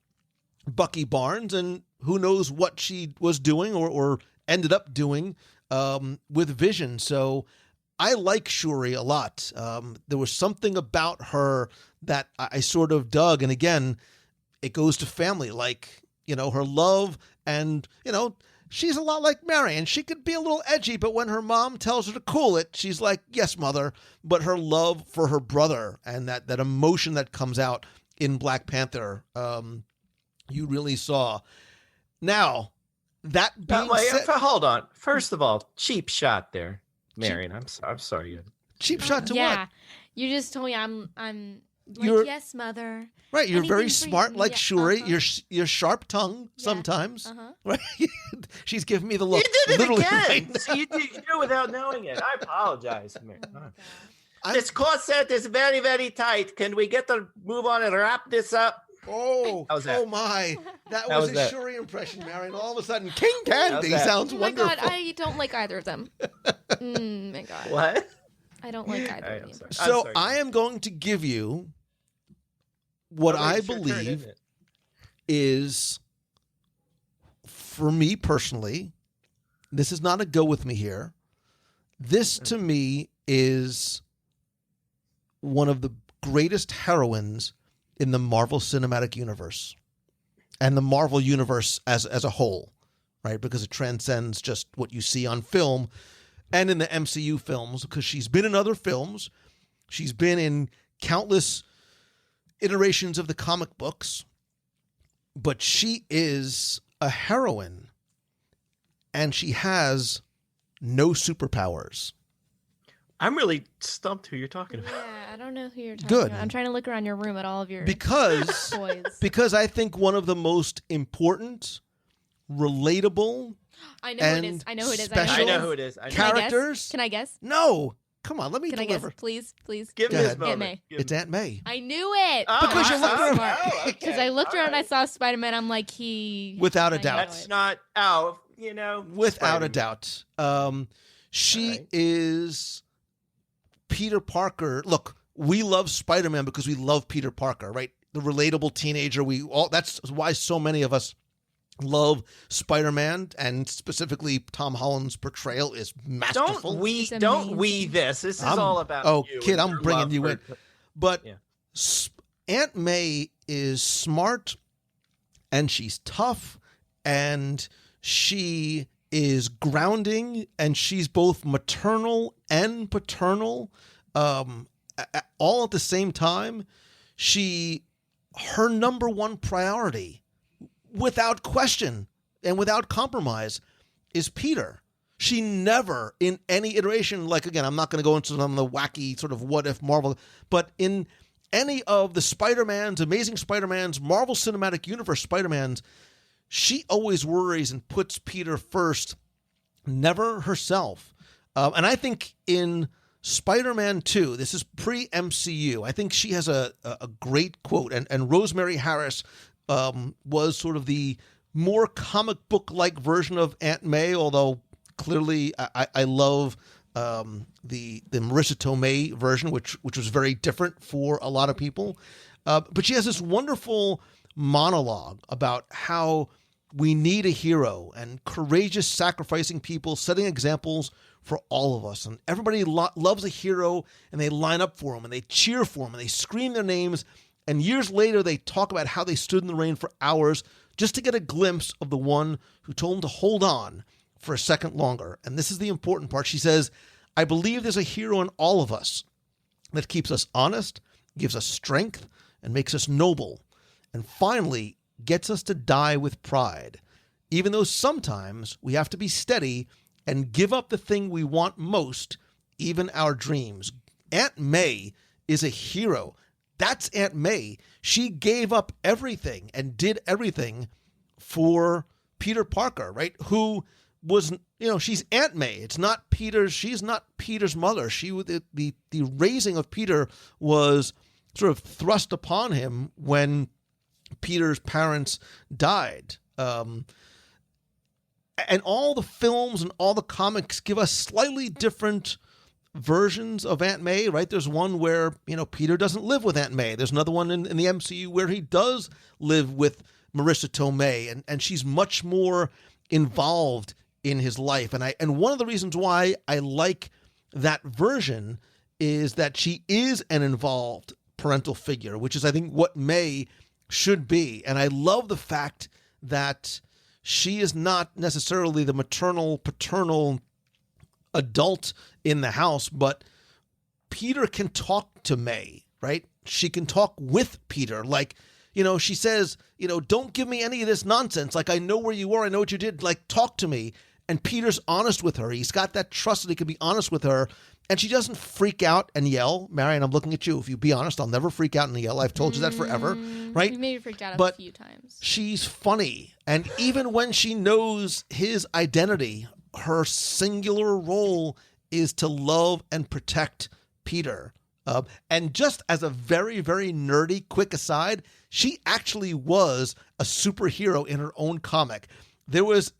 Bucky Barnes, and who knows what she was doing or ended up doing with Vision. So I like Shuri a lot. There was something about her that I sort of dug. And again, it goes to family, like, her love, and, she's a lot like Marion. She could be a little edgy, but when her mom tells her to cool it, she's like, yes, mother. But her love for her brother and that emotion that comes out in Black Panther, you really saw. Now, that being said, hold on. First of all, cheap shot there, Marion. I'm sorry. Cheap shot to what? You just told me I'm yes, mother. Right, you're Anything very for smart, you. like Yeah, Shuri. You're sharp tongue sometimes. Right? She's giving me the look. You did it literally again. right So you did it without knowing it. I apologize, Marion. I'm- This corset is very, very tight. Can we get to move on and wrap this up? Oh, How's that? oh my. That How was was a that? Shuri impression, Marion. All of a sudden, King Candy that? sounds Oh my wonderful. god, I don't like either of them. My god. What? I don't like either I'm of them. sorry. So I'm sorry. I am going to give you what I It's your turn, believe isn't it? is, for me personally, this is not a go with me here. This to me is one of the greatest heroines in the Marvel Cinematic Universe and the Marvel Universe as a whole, right? Because it transcends just what you see on film and in the MCU films, because she's been in other films. She's been in countless iterations of the comic books, but she is a heroine and she has no superpowers. I'm really stumped who you're talking about. Yeah, I don't know who you're talking Good. about. I'm trying to look around your room at all of your Because toys. I think one of the most important, relatable, I know who it is. and I know who it is. special I know who it is. I know. Can I guess? characters. Can I guess? No, Come on, let me Can I deliver. guess, please? Give Go me this ahead. moment. May. Give It's me- Aunt May. I knew it. Oh, Because you looked around. Because I looked around and I saw Spider-Man. I'm like, Without a I know doubt. That's it. not. You know. Without a Spider-Man. doubt. She All right. is Peter Parker. Look, we love Spider-Man because we love Peter Parker, right? The relatable teenager. That's why so many of us love Spider-Man, and specifically Tom Holland's portrayal is masterful. It's Don't we amazing. this. This is I'm- all about oh, you kid, and I'm your bringing love you for- in. But Yeah. Aunt May is smart, and she's tough, and she is grounding, and she's both maternal and paternal, all at the same time. Her number one priority, without question and without compromise, is Peter. She never, in any iteration, like, again, I'm not going to go into some of the wacky sort of what if Marvel, but in any of the Spider-Mans, Amazing Spider-Mans, Marvel Cinematic Universe Spider-Mans, she always worries and puts Peter first, never herself. And I think in Spider-Man 2, this is pre-MCU, I think she has a great quote, and Rosemary Harris was sort of the more comic book-like version of Aunt May, although clearly I love the Marissa Tomei version, which was very different for a lot of people. But she has this wonderful monologue about how we need a hero and courageous, sacrificing people, setting examples for all of us. And everybody loves a hero, and they line up for him, and they cheer for him, and they scream their names. And years later, they talk about how they stood in the rain for hours just to get a glimpse of the one who told them to hold on for a second longer. And this is the important part. She says, I believe there's a hero in all of us that keeps us honest, gives us strength, and makes us noble. And finally, gets us to die with pride, even though sometimes we have to be steady and give up the thing we want most, even our dreams. Aunt May is a hero. That's Aunt May. She gave up everything and did everything for Peter Parker, right? Who was, she's Aunt May. It's not Peter's. She's not Peter's mother. The raising of Peter was sort of thrust upon him when Peter's parents died. And all the films and all the comics give us slightly different versions of Aunt May, right? There's one where, Peter doesn't live with Aunt May. There's another one in the MCU where he does live with Marissa Tomei, and she's much more involved in his life. And one of the reasons why I like that version is that she is an involved parental figure, which is, I think, what May should be. And I love the fact that she is not necessarily the maternal, paternal adult in the house, but Peter can talk to May, right? She can talk with Peter. Like, she says, don't give me any of this nonsense. Like, I know where you were. I know what you did. Like, talk to me. And Peter's honest with her. He's got that trust that he can be honest with her. And she doesn't freak out and yell. Marion, I'm looking at you. If you be honest, I'll never freak out and yell. I've told you that forever, right? You maybe freaked out But a few times. she's funny. And even when she knows his identity, her singular role is to love and protect Peter. And just as a very, very nerdy quick aside, she actually was a superhero in her own comic. There was,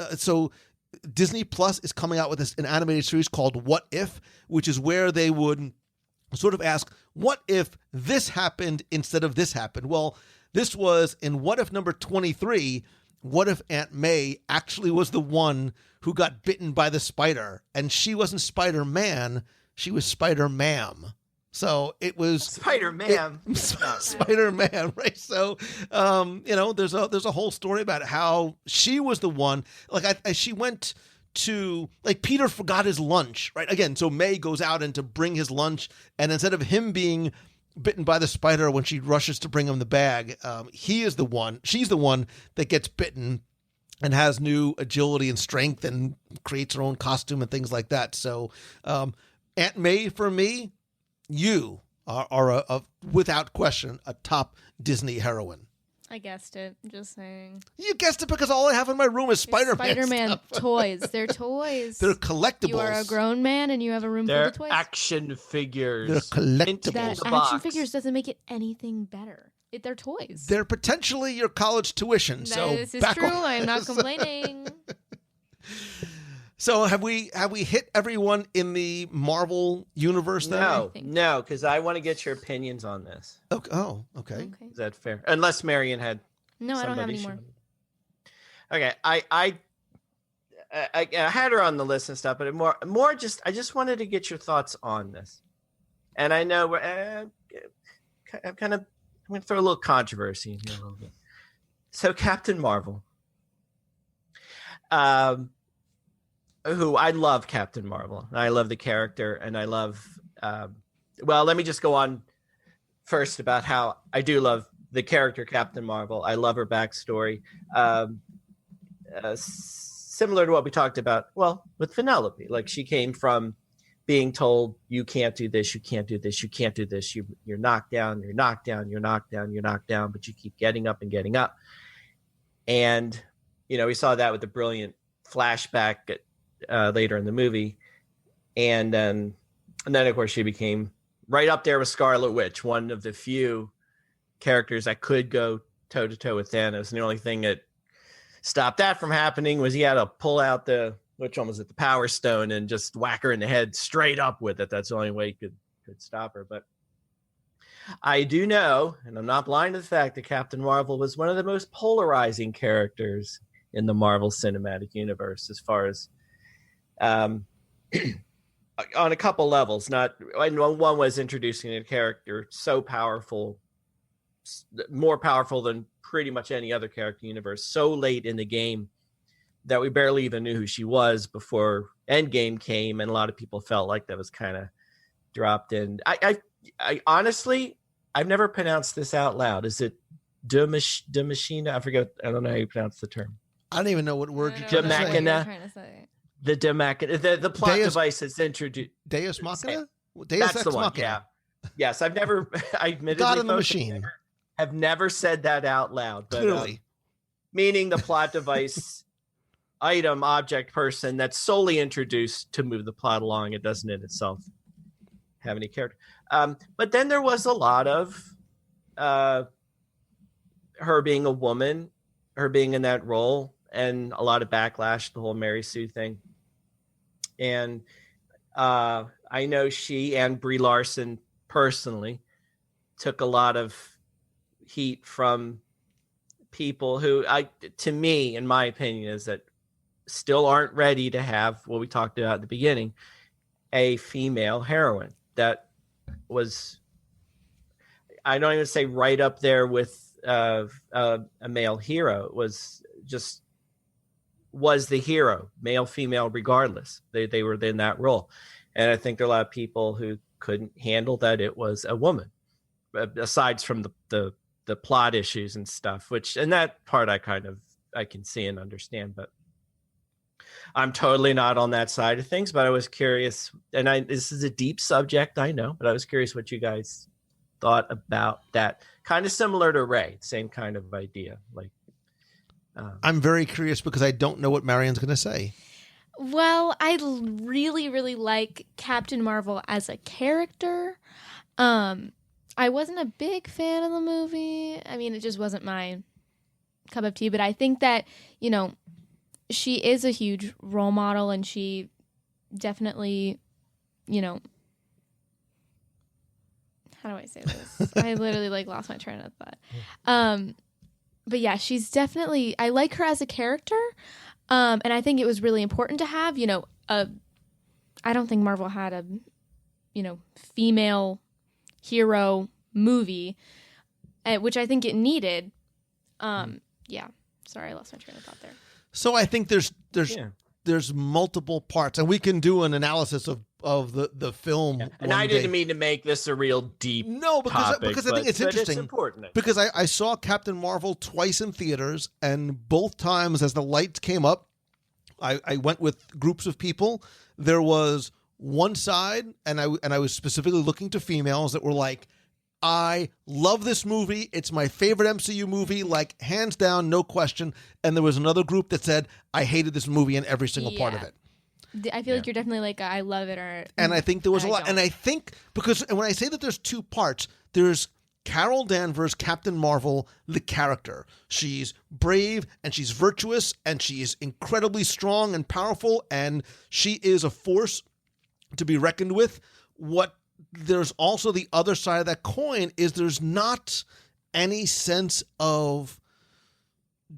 Disney Plus is coming out with an animated series called What If, which is where they would sort of ask, what if this happened instead of this happened? Well, this was in What If number 23, what if Aunt May actually was the one who got bitten by the spider? And she wasn't Spider-Man, she was Spider-Ma'am. So it was Spider-Man. Spider-Man, right? So, there's a whole story about how she was the one. Like, she went to, like, Peter forgot his lunch, right? Again, so May goes out and to bring his lunch, and instead of him being bitten by the spider when she rushes to bring him the bag, she's the one that gets bitten and has new agility and strength and creates her own costume and things like that. So, Aunt May, for me, you are without question, a top Disney heroine. I guessed it. Just saying. You guessed it because all I have in my room is Spider-Man. Spider-Man stuff. toys. They're toys. They're collectibles. You are a grown man and you have a room full They're of toys. action figures. They're collectibles. That the action box. figures doesn't make it anything better. They're toys. They're potentially your college tuition. So This is back true. on- I am not complaining. So have we hit everyone in the Marvel universe then? No, because I want to get your opinions on this. Okay. Oh, okay. Okay. Is that fair? Unless Marion had. No, I don't have somebody any she more. wanted. Okay, I had her on the list and stuff, but more just I just wanted to get your thoughts on this. And I know I'm going to throw a little controversy in here a little bit. So Captain Marvel, who I love Captain Marvel. I love the character, and I love. Well, let me just go on first about how I do love the character Captain Marvel. I love her backstory. Similar to what we talked about, well, with Penelope. Like, she came from being told, you can't do this, you can't do this, you can't do this. You're knocked down, you're knocked down, you're knocked down, you're knocked down, but you keep getting up and getting up. And, we saw that with the brilliant flashback later in the movie. And then, of course, she became right up there with Scarlet Witch, one of the few characters that could go toe-to-toe with Thanos. And the only thing that stopped that from happening was he had to pull out which one was it, the Power Stone, and just whack her in the head straight up with it. That's the only way he could stop her. But I do know, and I'm not blind to the fact that Captain Marvel was one of the most polarizing characters in the Marvel Cinematic Universe, as far as on a couple levels. One was introducing a character so powerful, more powerful than pretty much any other character in the universe, so late in the game that we barely even knew who she was before Endgame came, and a lot of people felt like that was kind of dropped in. I honestly, I've never pronounced this out loud. Is it de Machina? I forget. I don't know how you pronounce the term. I don't even know what word you're De trying to say. Machina. The De Machina. The plot device is introduced. Deus Machina? Deus That's Ex the one. Machina. Yeah. Yes, I've never. I admittedly, God in the folks, machine. have never said that out loud. But, Clearly. Meaning the plot device, item, object, person that's solely introduced to move the plot along. It doesn't in itself have any character. But then there was a lot of her being a woman, her being in that role, and a lot of backlash, the whole Mary Sue thing. And I know she and Brie Larson personally took a lot of heat from people who, to me, in my opinion, is that still aren't ready to have what we talked about at the beginning, a female heroine that was, I don't even say right up there with a male hero. It was the hero, male, female, regardless. They were in that role. And I think there are a lot of people who couldn't handle that it was a woman, aside from the plot issues and stuff, and that part I can see and understand, but I'm totally not on that side of things. But I was curious, and this is a deep subject, I know, but I was curious what you guys thought about that. Kind of similar to Ray, same kind of idea. Like, I'm very curious because I don't know what Marion's going to say. Well, I really, really like Captain Marvel as a character. I wasn't a big fan of the movie. I mean, it just wasn't my cup of tea. But I think that, she is a huge role model, and she definitely, how do I say this? I literally lost my train of thought. But yeah, she's definitely, I like her as a character. And I think it was really important to have, I don't think Marvel had a, female hero movie, which I think it needed. Yeah. Sorry, I lost my train of thought there. So I think there's multiple parts, and we can do an analysis of the film. Yeah. And I didn't mean to make this a real deep topic, because I think it's interesting. It's important. Because I saw Captain Marvel twice in theaters, and both times as the lights came up, I went with groups of people. There was one side, and I was specifically looking to females that were like, I love this movie. It's my favorite MCU movie, like hands down, no question. And there was another group that said, I hated this movie in every single part of it. I feel like you're definitely like, I love it, or... And I think there was a lot. don't. And I think, because and when I say that there's two parts, there's Carol Danvers, Captain Marvel, the character. She's brave, and she's virtuous, and she's incredibly strong and powerful, and she is a force to be reckoned with. What there's also the other side of that coin is there's not any sense of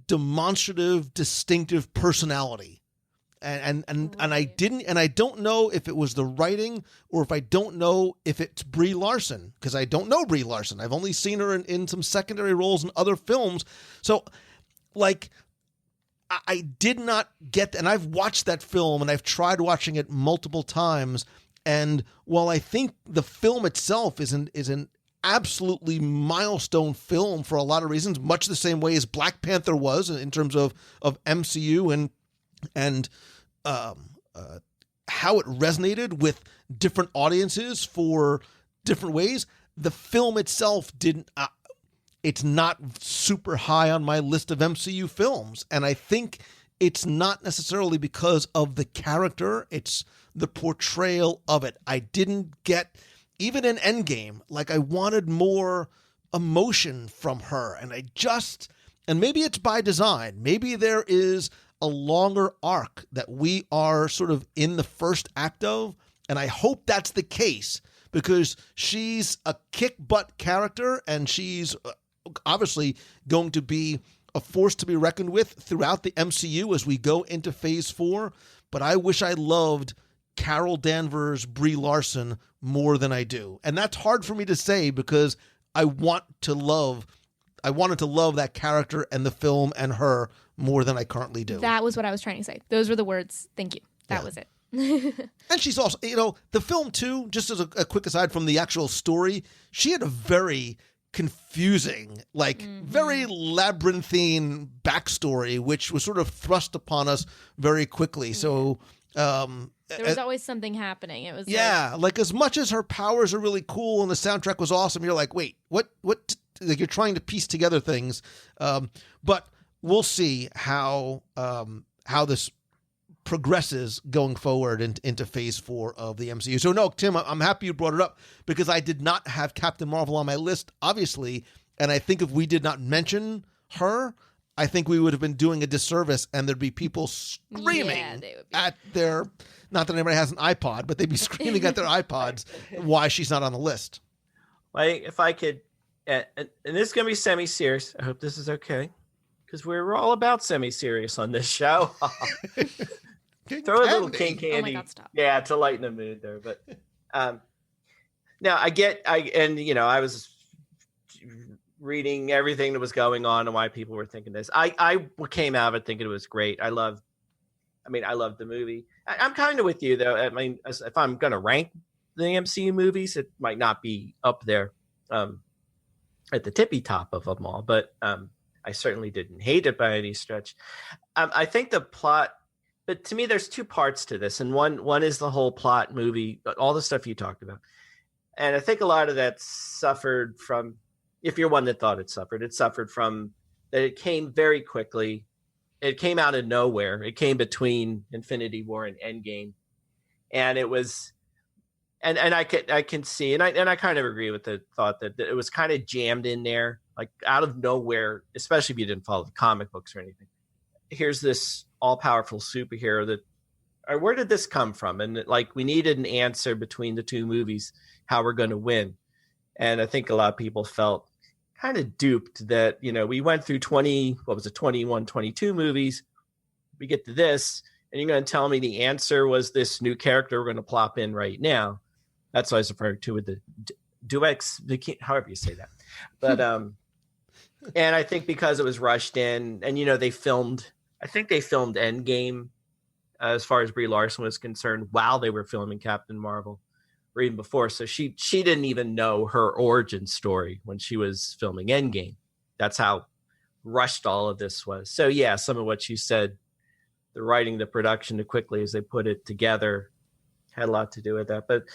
demonstrative, distinctive personality. And I don't know if it was the writing or if I don't know if it's Brie Larson, because I don't know Brie Larson. I've only seen her in some secondary roles in other films. So, like, I did not get, and I've watched that film and I've tried watching it multiple times. And while I think the film itself is an absolutely milestone film for a lot of reasons, much the same way as Black Panther was in terms of MCU and how it resonated with different audiences for different ways. The film itself didn't. It's not super high on my list of MCU films, and I think it's not necessarily because of the character. It's the portrayal of it. I didn't get, even in Endgame, like I wanted more emotion from her, and and maybe it's by design. Maybe there is a longer arc that we are sort of in the first act of, and I hope that's the case, because she's a kick-butt character, and she's obviously going to be a force to be reckoned with throughout the MCU as we go into Phase 4, but I wish I loved Carol Danvers, Brie Larson more than I do. And that's hard for me to say because I wanted to love that character and the film and her more than I currently do. That was what I was trying to say. Those were the words. Thank you. That was it. And she's also, the film too, just as a quick aside from the actual story, she had a very confusing, very labyrinthine backstory, which was sort of thrust upon us very quickly. So, there was always something happening. It was like as much as her powers are really cool and the soundtrack was awesome, you're like, wait, what? Like you're trying to piece together things, but we'll see how this progresses going forward into Phase 4 of the MCU. So no, Tim, I'm happy you brought it up because I did not have Captain Marvel on my list, obviously, and I think if we did not mention her, I think we would have been doing a disservice, and there'd be people screaming at their, not that anybody has an iPod, but they'd be screaming at their iPods why she's not on the list. If I could, and this is going to be semi-serious. I hope this is okay, because we're all about semi-serious on this show. Throw a little king candy. Oh my God, stop. Yeah, to lighten the mood there. But now I was reading everything that was going on and why people were thinking this. I came out of it thinking it was great. I loved the movie. I'm kind of with you though. I mean, if I'm going to rank the MCU movies, it might not be up there at the tippy top of them all, but I certainly didn't hate it by any stretch. I think the plot, but to me, there's two parts to this, and one is the whole plot movie, all the stuff you talked about, and I think a lot of that suffered from, if you're one that thought it suffered from that it came very quickly, it came out of nowhere, it came between Infinity War and Endgame, and it was, and I can see, and I kind of agree with the thought that it was kind of jammed in there, like out of nowhere, especially if you didn't follow the comic books or anything. Here's this all-powerful superhero that, or where did this come from? And we needed an answer between the two movies, how we're going to win. And I think a lot of people felt kind of duped that, we went through 21, 22 movies. We get to this, and you're going to tell me the answer was this new character we're going to plop in right now. That's what I was referring to with the duex, however you say that. But, and I think because it was rushed in and, I think they filmed Endgame as far as Brie Larson was concerned while they were filming Captain Marvel or even before. So she didn't even know her origin story when she was filming Endgame. That's how rushed all of this was. So yeah, some of what you said, the writing, the production, the quickly as they put it together had a lot to do with that. But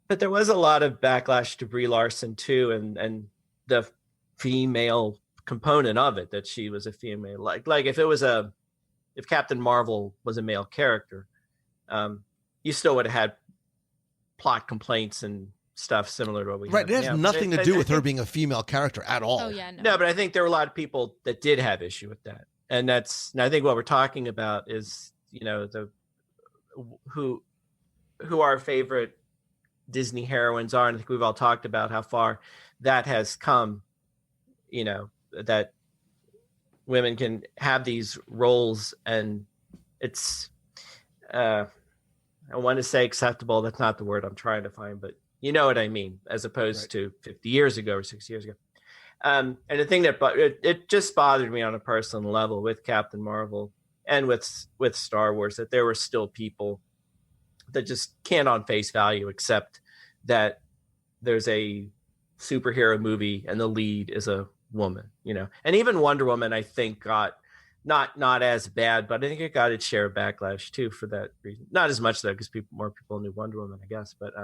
But there was a lot of backlash to Brie Larson too, and the female component of it, that she was a female. Like if Captain Marvel was a male character, you still would have had plot complaints and stuff similar to what we have. It has now. nothing to do with her being a female character at all. Oh yeah, No, but I think there were a lot of people that did have issue with that, and I think what we're talking about is, you know, who our favorite Disney heroines are, and I think we've all talked about how far that has come. You know, that women can have these roles, and it's I want to say acceptable. That's not the word I'm trying to find, but you know what I mean, as opposed to 50 years ago or 60 years ago. And the thing that it just bothered me on a personal level with Captain Marvel and with Star Wars, that there were still people that just can't on face value accept that there's a superhero movie and the lead is a woman, you know. And even Wonder Woman, I think, got not as bad, but I think it got its share of backlash too for that reason. Not as much though, because more people knew Wonder Woman, I guess. But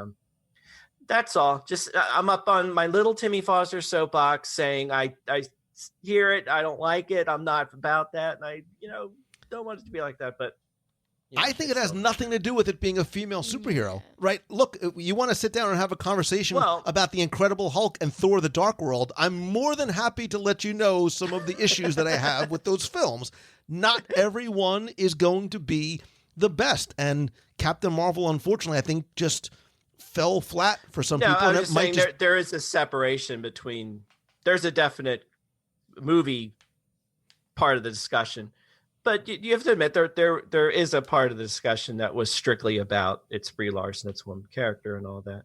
that's all. Just I'm up on my little Timmy Foster soapbox saying I hear it, I don't like it, I'm not about that, and I don't want it to be like that. But I think it has nothing to do with it being a female superhero, right? Look, you want to sit down and have a conversation about the Incredible Hulk and Thor: The Dark World, I'm more than happy to let you know some of the issues that I have with those films. Not everyone is going to be the best, and Captain Marvel, unfortunately, I think just fell flat for some people. I'm just saying there is a separation between, there's a definite movie part of the discussion. But you have to admit there is a part of the discussion that was strictly about it's Brie Larson, it's one character and all that.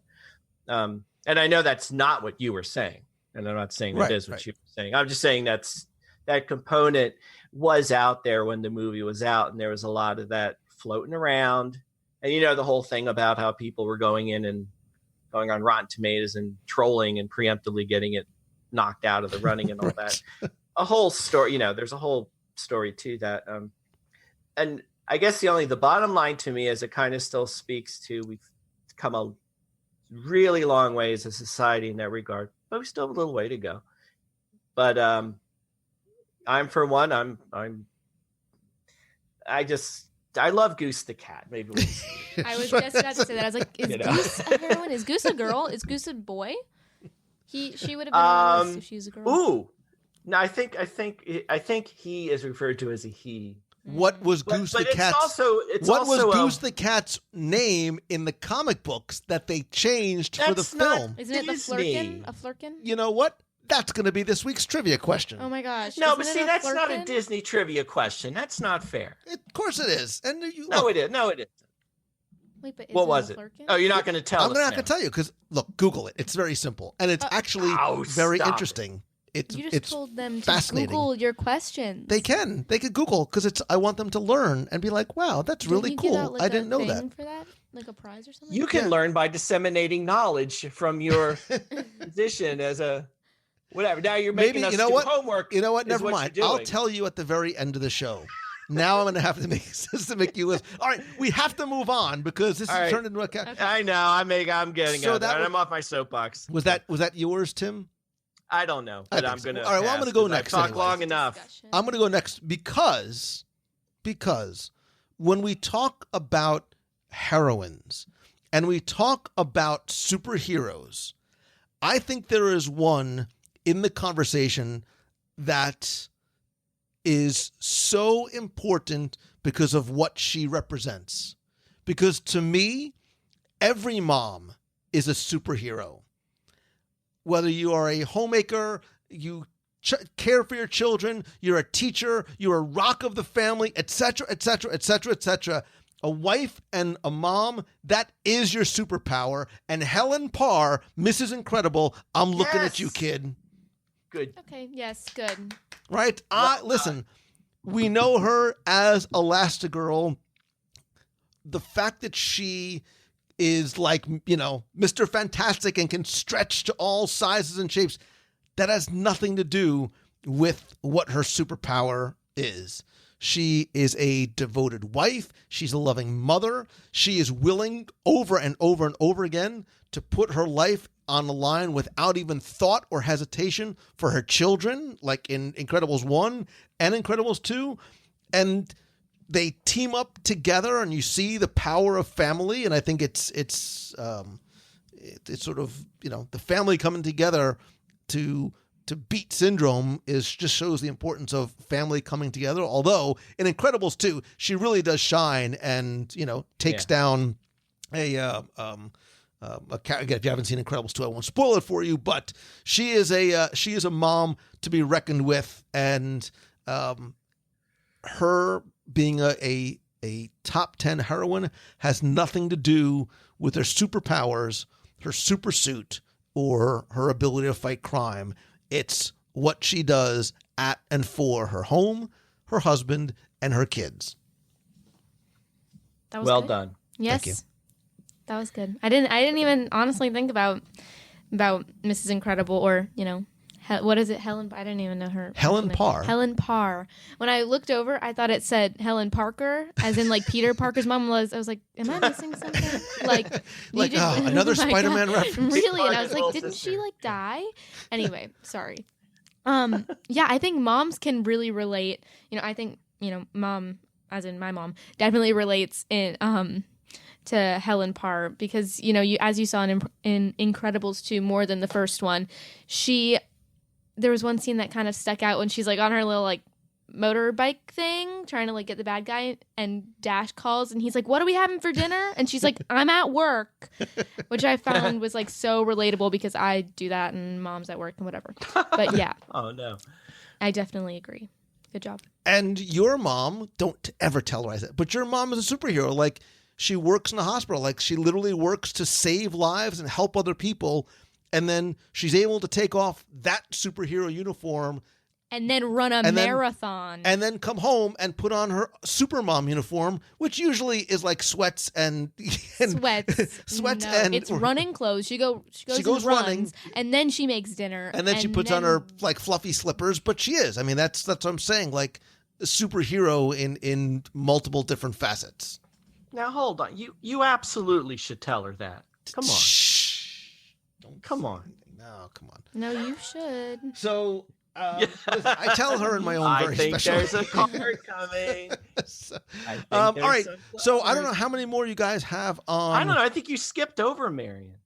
And I know that's not what you were saying, and I'm not saying that is what you were saying. I'm just saying that component was out there when the movie was out, and there was a lot of that floating around. And the whole thing about how people were going in and going on Rotten Tomatoes and trolling and preemptively getting it knocked out of the running and all that. A whole story, there's a whole story to that, and I guess the bottom line to me is it kind of still speaks to we've come a really long way as a society in that regard, but we still have a little way to go. But I'm for one, I love Goose the cat. Maybe I was just about to say that. I was like, is Goose a heroine? Is Goose a girl? Is Goose a boy? She would have been on the list if she was a girl. Ooh. No, I think he is referred to as a he. What was Goose the Cat's? What was Goose the Cat's name in the comic books that they changed for the film? Isn't it the Flurkin? A Flurkin? You know what? That's going to be this week's trivia question. Oh my gosh! No, but see, that's not a Disney trivia question. That's not fair. Of course it is. And no, it is. No, it is. Wait, but what was it? Oh, you're not going to tell us. I'm not going to tell you because look, Google it. It's very simple, and it's actually very interesting. You just told them to fascinating. Google your questions. They can Google because I want them to learn and be like, wow, that's really cool. I didn't know that. For that, like a prize or something. You can learn by disseminating knowledge from your position as a whatever. Now you're making us do homework. You know what? Never mind. I'll tell you at the very end of the show. Now I'm going to have to make you listen. All right, we have to move on because this has turned into a. Okay. I know. I'm getting out. I'm off my soapbox. Was that yours, Tim? I don't know, but I'm going to. All right, well, I'm going to go next. Talk long enough. I'm going to go next because when we talk about heroines and we talk about superheroes, I think there is one in the conversation that is so important because of what she represents. Because to me, every mom is a superhero. Whether you are a homemaker, you care for your children, you're a teacher, you're a rock of the family, etc., etc., etc., etc. A wife and a mom, that is your superpower. And Helen Parr, Mrs. Incredible, I'm looking at you, kid. Good. Okay, yes, good. Right? Listen, we know her as Elastigirl. The fact that she is like, Mr. Fantastic and can stretch to all sizes and shapes, that has nothing to do with what her superpower is. She is a devoted wife. She's a loving mother. She is willing over and over and over again to put her life on the line without even thought or hesitation for her children, like in Incredibles 1 and Incredibles 2. And they team up together, and you see the power of family. And I think it's sort of, the family coming together to beat Syndrome just shows the importance of family coming together. Although in Incredibles 2, she really does shine and, takes down again, if you haven't seen Incredibles 2, I won't spoil it for you, but she is a mom to be reckoned with, and her being a top 10 heroine has nothing to do with her superpowers, her super suit, or her ability to fight crime. It's what she does at and for her home, her husband, and her kids. That was well good. done. Yes. Thank you. That was good. I didn't even honestly think about Mrs. Incredible or, what is it? Helen? I didn't even know her. Helen Parr. Helen Parr. When I looked over, I thought it said Helen Parker, as in like Peter Parker's mom was. I was like, am I missing something? Another Spider-Man reference. Really? And I was like, didn't she like die? Anyway, sorry. Yeah, I think moms can really relate. I think, mom, as in my mom, definitely relates to Helen Parr because, as you saw in Incredibles 2 more than the first one, there was one scene that kind of stuck out when she's like on her little like motorbike thing trying to like get the bad guy, and Dash calls and he's like, what are we having for dinner? And she's like, I'm at work, which I found was like so relatable because I do that and mom's at work and whatever. But yeah. Oh no. I definitely agree. Good job. And your mom, don't ever tellerize it, but your mom is a superhero. Like, she works in a hospital. Like, she literally works to save lives and help other people. And then she's able to take off that superhero uniform and then run a marathon. And then come home and put on her supermom uniform, which usually is like sweats and sweats. No, and it's running clothes. She goes and runs, running, and then she makes dinner. And then she puts on her like fluffy slippers. But she is. I mean, that's what I'm saying. Like, a superhero in multiple different facets. Now hold on. You absolutely should tell her that. Come on. Shh. Come on. No, come on. No, you should. So I tell her in my own very special way. I think there's a car coming. All right. So I don't know how many more you guys have on. I don't know. I think you skipped over Marion.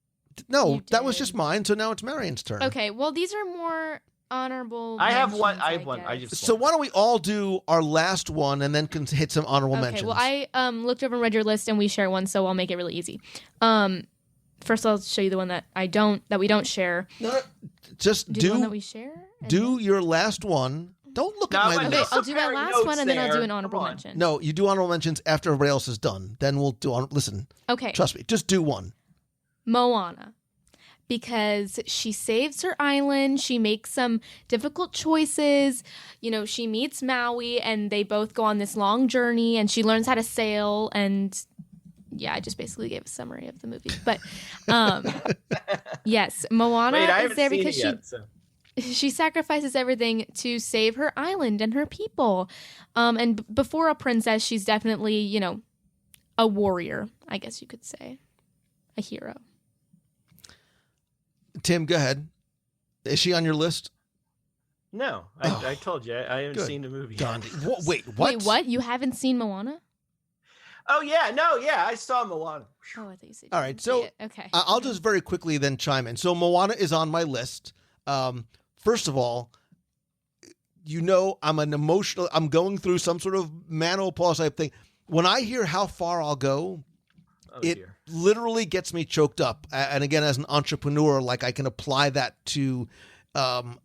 No, that was just mine. So now it's Marion's turn. Okay. Well, these are more honorable. I have one. Guess. So why don't we all do our last one and then can hit some honorable mentions? Well, I looked over and read your list, and we share one, so I'll make it really easy. First, I'll show you the one that we don't share. No, just do the one that we share. Do your last one. Don't look at my list. I'll do my last one, and then I'll do an honorable mention. No, you do honorable mentions after everybody else is done. Then we'll do on. Listen. Okay. Trust me. Just do one. Moana. Because she saves her island, she makes some difficult choices. She meets Maui, and they both go on this long journey, and she learns how to sail. And yeah, I just basically gave a summary of the movie. But yes, Moana is there because she sacrifices everything to save her island and her people. And before a princess, she's definitely, a warrior, I guess you could say, a hero. Tim, go ahead. Is she on your list? No, I told you I haven't seen the movie. Wait, what? Wait, what? You haven't seen Moana? Oh yeah, I saw Moana. Oh, I thought you said. All right, so okay. I'll just very quickly then chime in. So Moana is on my list. First of all, I'm going through some sort of menopause type thing. When I hear how far I'll go, it literally gets me choked up. And again, as an entrepreneur, like, I can apply that to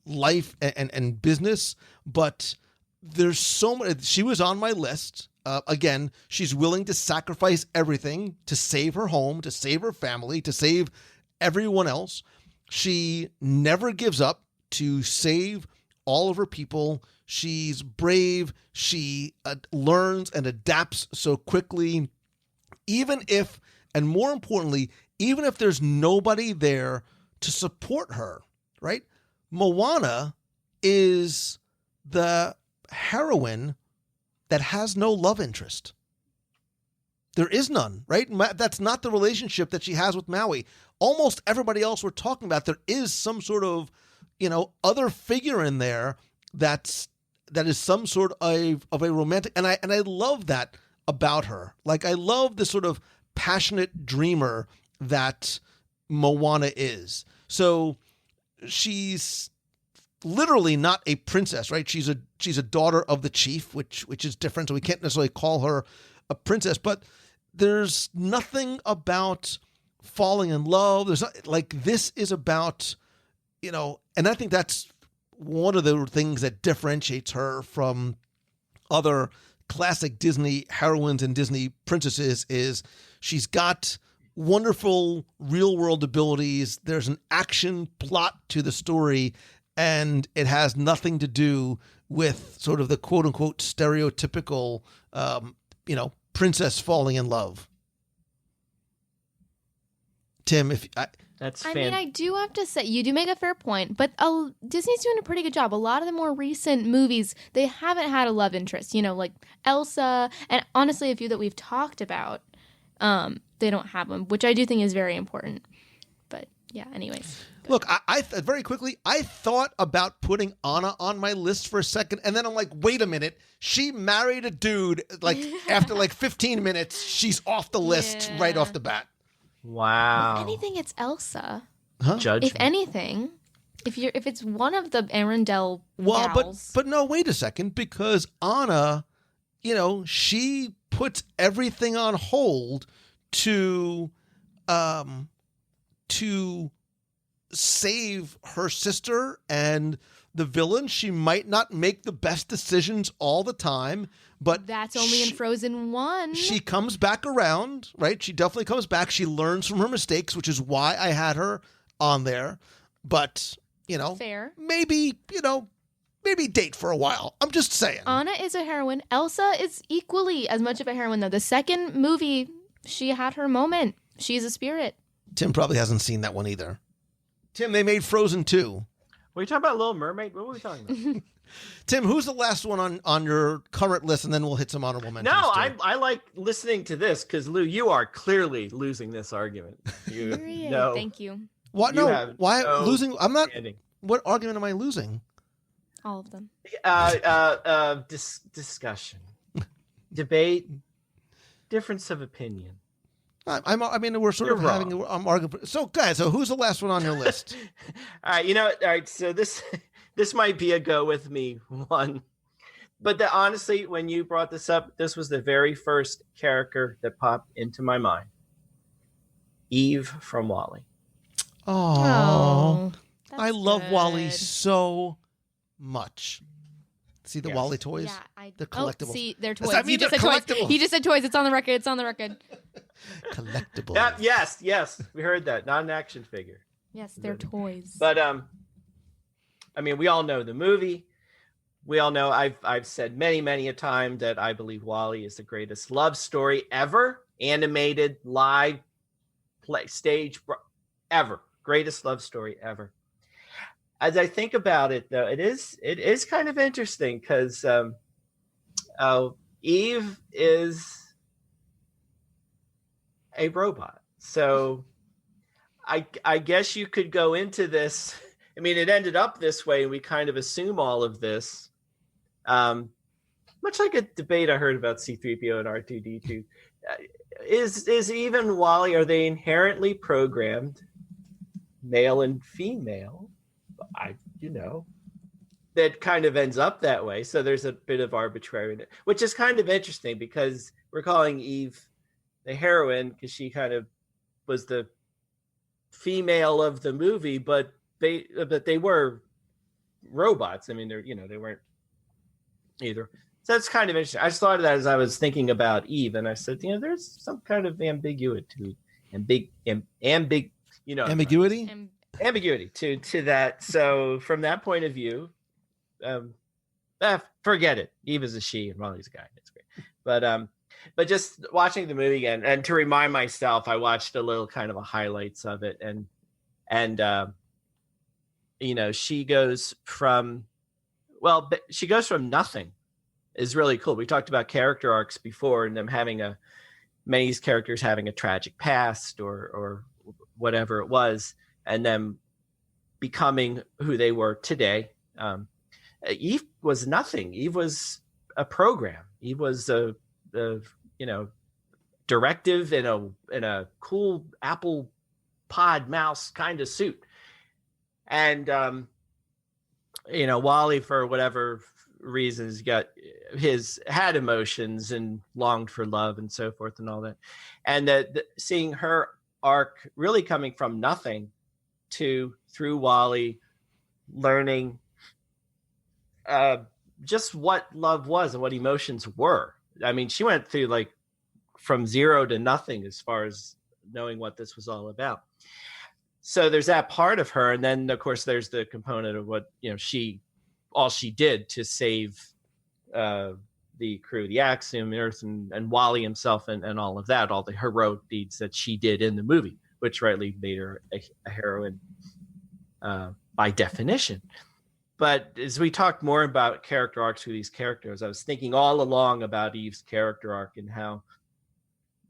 life and business. But there's so much. She was on my list. Again, she's willing to sacrifice everything to save her home, to save her family, to save everyone else. She never gives up to save all of her people. She's brave. She learns and adapts so quickly. Even if, and more importantly, even if there's nobody there to support her, right? Moana is the heroine that has no love interest. There is none, right? That's not the relationship that she has with Maui. Almost everybody else we're talking about, there is some sort of, other figure in there that is some sort of a romantic, and I love that about her. Like, I love this sort of passionate dreamer that Moana is. So she's literally not a princess, right? She's a daughter of the chief, which is different. So we can't necessarily call her a princess, but there's nothing about falling in love. There's not, like, this is about, and I think that's one of the things that differentiates her from other classic Disney heroines and Disney princesses is she's got wonderful real world abilities. There's an action plot to the story, and it has nothing to do with sort of the quote unquote stereotypical, princess falling in love. Tim, I mean, I do have to say, you do make a fair point, but Disney's doing a pretty good job. A lot of the more recent movies, they haven't had a love interest, like Elsa, and honestly, a few that we've talked about, they don't have them, which I do think is very important. But yeah, anyways. Look, I very quickly, I thought about putting Anna on my list for a second, and then I'm like, wait a minute. She married a dude, like, after like 15 minutes, she's off the list right off the bat. Wow. If anything, it's Elsa. Huh? Judgment. If anything, if it's one of the Arendelle gals. but no, wait a second, because Anna, she puts everything on hold to save her sister and the villain. She might not make the best decisions all the time, but that's only in Frozen 1. She comes back around, right? She definitely comes back. She learns from her mistakes, which is why I had her on there. But, fair. Maybe date for a while. I'm just saying. Anna is a heroine. Elsa is equally as much of a heroine, though. The second movie, she had her moment. She's a spirit. Tim probably hasn't seen that one either. Tim, they made Frozen 2. Were you talking about Little Mermaid? What were we talking about? Tim, who's the last one on your current list, and then we'll hit some honorable mentions. No, I like listening to this because, Lou, you are clearly losing this argument. Thank you. What? No, why losing? I'm not. Standing. What argument am I losing? All of them. Discussion, debate, difference of opinion. I mean, we're sort of having. I'm arguing. So, guys, who's the last one on your list? All right, all right. So this might be a go with me one, but honestly, when you brought this up, this was the very first character that popped into my mind. Eve from WALL-E. Oh, I love WALL-E so much. See the WALL-E toys? Yeah, the collectibles. See, they're toys. I mean, they're collectibles. He just said toys. It's on the record. It's on the record. Collectibles. Yes, we heard that. Not an action figure. Yes, they're toys. But I mean, we all know the movie. We all know I've said many a time that I believe WALL-E is the greatest love story ever, animated, live, stage ever. Greatest love story ever. As I think about it, though, it is kind of interesting because Eve is a robot. So I guess you could go into this. I mean, it ended up this way, and we kind of assume all of this. Much like a debate I heard about C-3PO and R2-D2. Is even WALL-E, are they inherently programmed, male and female? That kind of ends up that way. So there's a bit of arbitrariness, which is kind of interesting because we're calling Eve the heroine because she kind of was the female of the movie, but they were robots. I mean, they weren't either. So that's kind of interesting. I just thought of that as I was thinking about Eve, and I said, there's some kind of ambiguity to that. So from that point of view, forget it. Eve is a she and WALL-E's a guy. It's great. But just watching the movie again, and to remind myself, I watched a little kind of a highlights of it, and she goes from nothing is really cool. We talked about character arcs before, and them having many of these characters having a tragic past or whatever it was, and them becoming who they were today. Eve was nothing. Eve was a program. Eve was a directive in a cool apple pod mouse kind of suit. And Wally, for whatever reasons, had emotions and longed for love and so forth and all that. And seeing her arc really coming from nothing through Wally learning just what love was and what emotions were. I mean, she went through like from zero to nothing as far as knowing what this was all about. So there's that part of her. And then of course there's the component of what, all she did to save the crew, the Axiom, Earth, and Wally himself, and all of that, all the heroic deeds that she did in the movie, which rightly made her a heroine by definition. But as we talked more about character arcs through these characters, I was thinking all along about Eve's character arc and how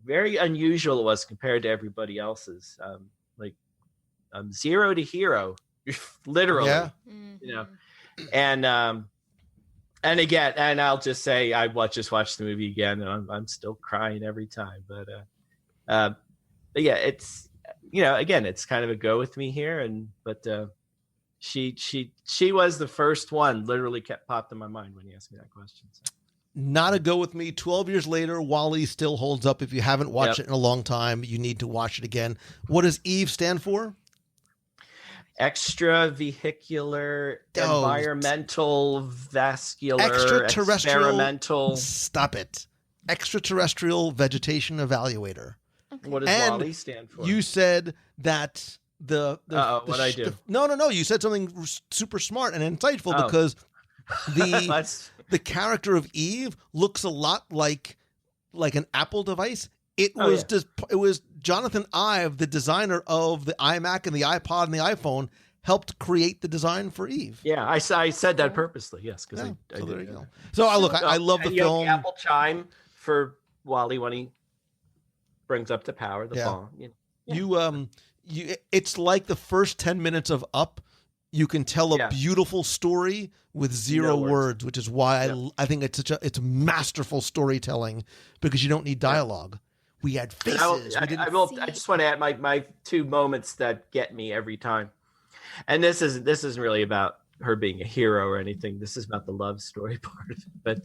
very unusual it was compared to everybody else's. Zero to hero, literally. Yeah. And again, and I'll just say I just watched the movie again, and I'm still crying every time. But yeah, it's again, it's kind of a go with me here, but she was the first one. Literally popped in my mind when you asked me that question. So. Not a go with me. 12 years later, Wally still holds up. If you haven't watched it in a long time, you need to watch it again. What does Eve stand for? Extravehicular, environmental, vascular, experimental. Stop it. Extraterrestrial vegetation evaluator. Okay. What does Wally stand for? You said that what I do? No. You said something super smart and insightful because the character of Eve looks a lot like an Apple device. It was Jonathan Ive, the designer of the iMac and the iPod and the iPhone, helped create the design for Eve. Yeah, I said that purposely. Yes, because I there did. You go. So I love the film. The Apple chime for Wally when he brings up the power, the phone. Yeah. It's like the first 10 minutes of Up. You can tell a beautiful story with zero words, which is why I think it's masterful storytelling, because you don't need dialogue. We had faces. I just want to add my two moments that get me every time. And this isn't really about her being a hero or anything. This is about the love story part of it. But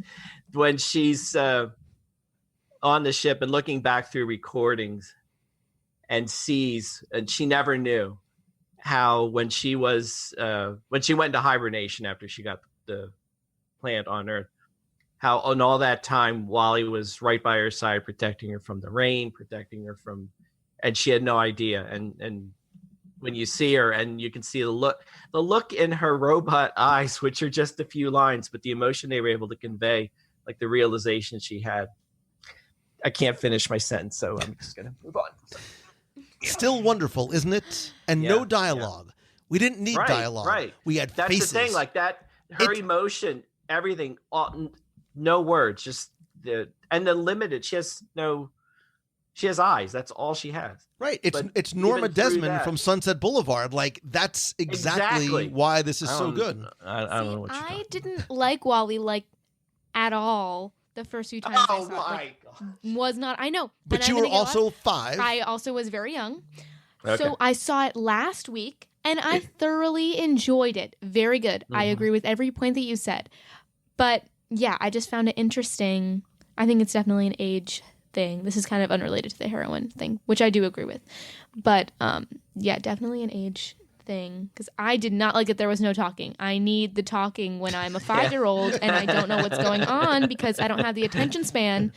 when she's on the ship and looking back through recordings and sees, and she never knew how when she went into hibernation after she got the plant on Earth, how on all that time Wally was right by her side, protecting her from the rain, protecting her from, and she had no idea. And when you see her and you can see the look in her robot eyes, which are just a few lines, but the emotion they were able to convey, like the realization she had. I can't finish my sentence, so I'm just going to move on. Still wonderful, isn't it? And no dialogue. Yeah. We didn't need dialogue. Right. We had That's faces. The thing, like that, her emotion, everything, no words, just the limited. She has eyes. That's all she has. Right. It's Norma Desmond from Sunset Boulevard. Like, that's exactly why this is so good. I don't know what you're I didn't like Wally at all. The first few times I saw it, was not. I know, but you were also 5. I also was very young, okay. So I saw it last week, and I thoroughly enjoyed it. Very good. Mm-hmm. I agree with every point that you said, but yeah, I just found it interesting. I think it's definitely an age thing. This is kind of unrelated to the heroine thing, which I do agree with, but yeah, definitely an age thing, because I did not like that there was no talking. I need the talking when I'm a 5-year-old and I don't know what's going on because I don't have the attention span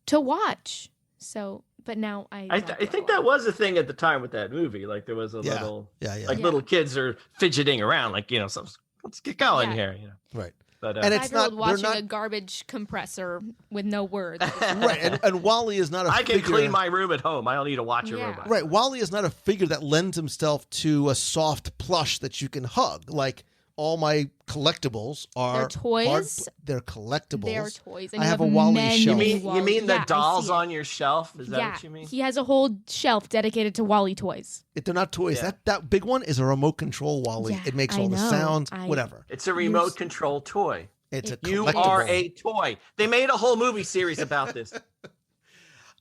to watch. So, but now I think that was a thing at the time with that movie. Like there was a little, little kids are fidgeting around, like, let's get going here, Right. But, and it's not watching a garbage compressor with no words. Right, and Wally is not a I figure. can clean my room at home. I don't need to watch a robot. Right, Wally is not a figure that lends himself to a soft plush that you can hug. Like, all my collectibles are They're toys? They're collectibles. They're toys. And I you have a Wally many shelf. You mean the Yeah, I dolls see it. on your shelf? Is that Yeah, what you mean? he has a whole shelf dedicated to Wally toys. They're not toys. Yeah. That big one is a remote control Wally. Yeah, It makes I all the know. sounds, I- whatever. It's a remote control toy. It's a You collectible. are a toy. They made a whole movie series about this.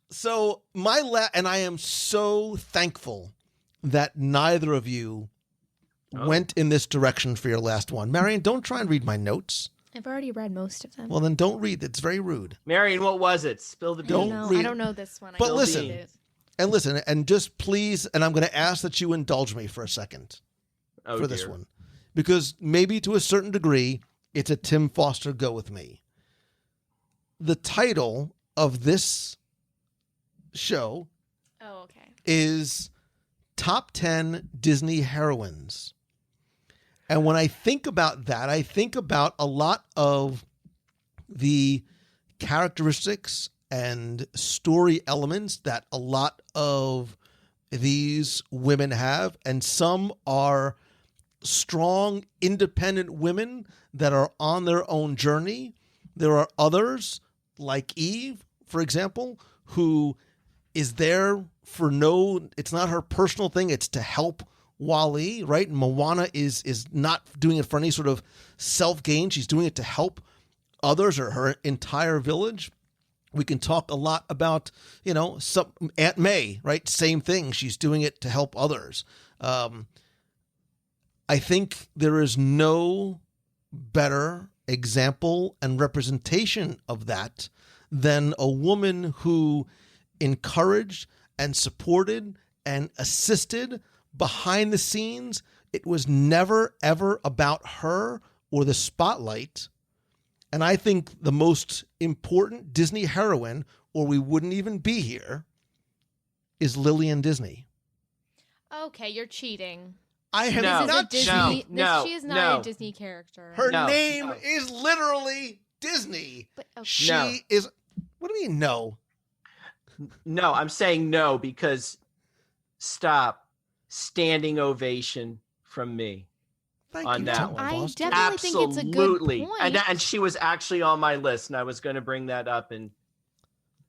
So and I am so thankful that neither of you went in this direction for your last one. Marion, don't try and read my notes. I've already read most of them. Well, then don't read. It's very rude. Marion, what was it? Spill the beans. Don't I don't know this one. But I listen, read it. and just please, and I'm going to ask that you indulge me for a second for this one, because maybe to a certain degree, it's a Tim Foster go with me. The title of this show is Top 10 Disney Heroines. And when I think about that, I think about a lot of the characteristics and story elements that a lot of these women have. And some are strong, independent women that are on their own journey. There are others, like Eve, for example, who is there for it's not her personal thing. It's to help Wally, right? And Moana is not doing it for any sort of self-gain. She's doing it to help others or her entire village. We can talk a lot about, some Aunt May, right? Same thing. She's doing it to help others. I think there is no better example and representation of that than a woman who encouraged and supported and assisted behind the scenes. It was never, ever about her or the spotlight. And I think the most important Disney heroine, or we wouldn't even be here, is Lillian Disney. Okay, you're cheating. I have No. not This is a cheated. Disney. No, She is not no. a Disney character. Her No, name no. is literally Disney. But, okay. She No. is. What do you mean, no? No, I'm saying no because stop. Standing ovation from me. Thank On you, that Tim one. I Foster. definitely think it's a good Absolutely. point. And she was actually on my list, and I was going to bring that up. And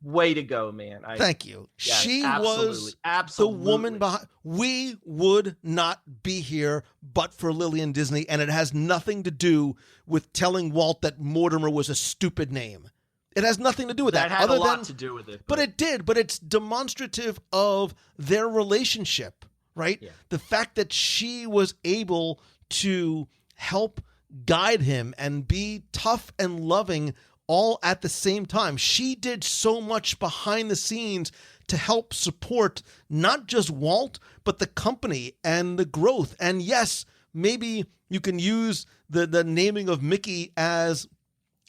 way to go, man. Thank you. Yes, She absolutely. was Absolutely. the woman behind. We would not be here but for Lillian Disney, and it has nothing to do with telling Walt that Mortimer was a stupid name. It has nothing to do with that. That had a lot to do with it. But it did. But it's demonstrative of their relationship, right? Yeah. The fact that she was able to help guide him and be tough and loving all at the same time. She did so much behind the scenes to help support not just Walt, but the company and the growth. And yes, maybe you can use the naming of Mickey as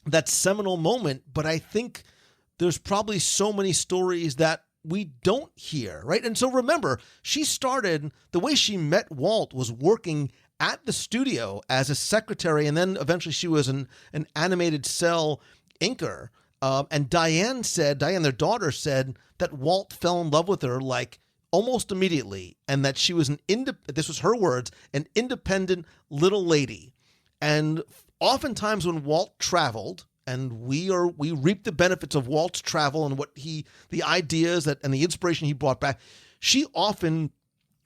that seminal moment, but I think there's probably so many stories that we don't hear, right? And so remember, she started, the way she met Walt was working at the studio as a secretary, and then eventually she was an animated cell inker. And Diane, their daughter, said that Walt fell in love with her like almost immediately, and that she was this was her words, an independent little lady. And oftentimes when Walt traveled, and we reap the benefits of Walt's travel and the ideas and the inspiration he brought back, she often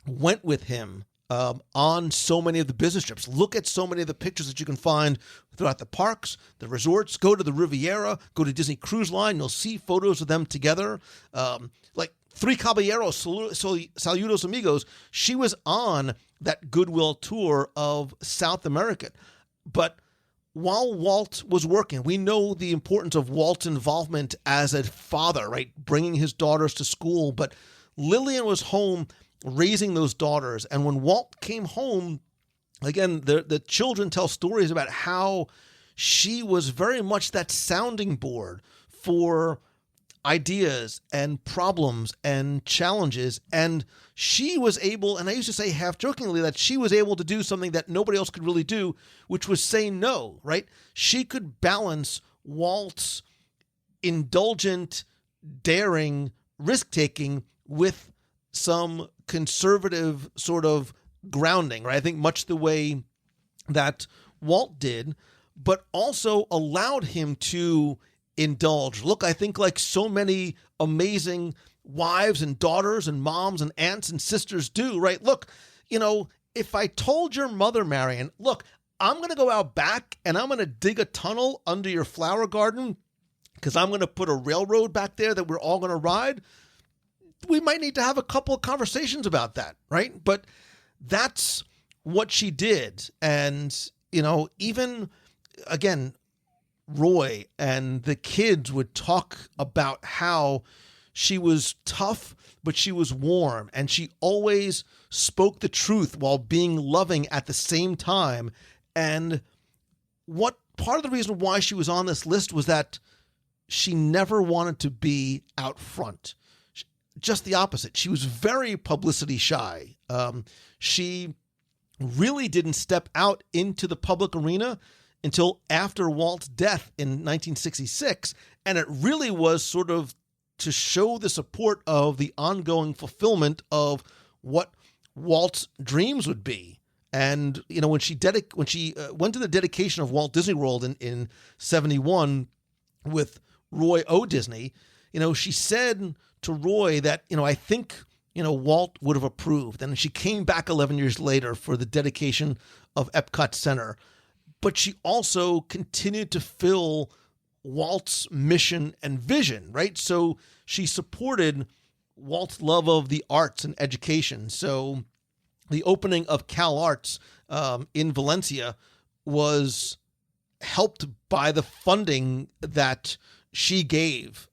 went with him on so many of the business trips. Look at so many of the pictures that you can find throughout the parks, the resorts. Go to the Riviera, go to Disney Cruise Line. You'll see photos of them together. Like Three Caballeros, Saludos Amigos. She was on that goodwill tour of South America. But while Walt was working, we know the importance of Walt's involvement as a father, right? Bringing his daughters to school. But Lillian was home raising those daughters. And when Walt came home, again, the children tell stories about how she was very much that sounding board for ideas and problems and challenges. And she was able, and I used to say half jokingly, that she was able to do something that nobody else could really do, which was say no, right? She could balance Walt's indulgent, daring, risk-taking with some conservative sort of grounding, right? I think much the way that Walt did, but also allowed him to indulge. Look, I think like so many amazing wives and daughters and moms and aunts and sisters do, right? Look, if I told your mother, Marion, look, I'm going to go out back and I'm going to dig a tunnel under your flower garden because I'm going to put a railroad back there that we're all going to ride, we might need to have a couple of conversations about that, right? But that's what she did. And, even, again, Roy and the kids would talk about how she was tough, but she was warm, and she always spoke the truth while being loving at the same time. And what part of the reason why she was on this list was that she never wanted to be out front. Just the opposite. She was very publicity shy. She really didn't step out into the public arena until after Walt's death in 1966. And it really was sort of to show the support of the ongoing fulfillment of what Walt's dreams would be. And, when she went to the dedication of Walt Disney World in 71 with Roy O. Disney, she said to Roy that, I think, Walt would have approved. And she came back 11 years later for the dedication of Epcot Center. But she also continued to fill Walt's mission and vision, right? So she supported Walt's love of the arts and education. So the opening of Cal Arts in Valencia was helped by the funding that she gave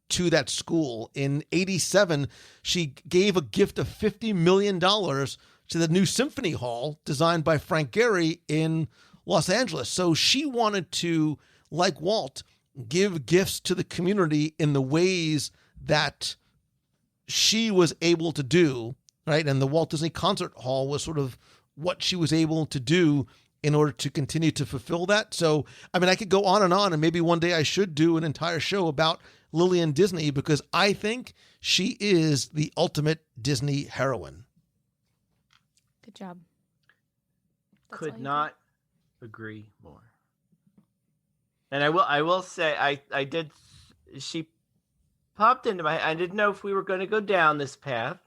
to that school. In 87, she gave a gift of $50 million to the new Symphony Hall designed by Frank Gehry in Los Angeles. So she wanted to, like Walt, give gifts to the community in the ways that she was able to do, right? And the Walt Disney Concert Hall was sort of what she was able to do in order to continue to fulfill that. So, I could go on, and maybe one day I should do an entire show about Lillian Disney, because I think she is the ultimate Disney heroine. Good job. Could not agree more. And I will say I did. She popped into my. I didn't know if we were going to go down this path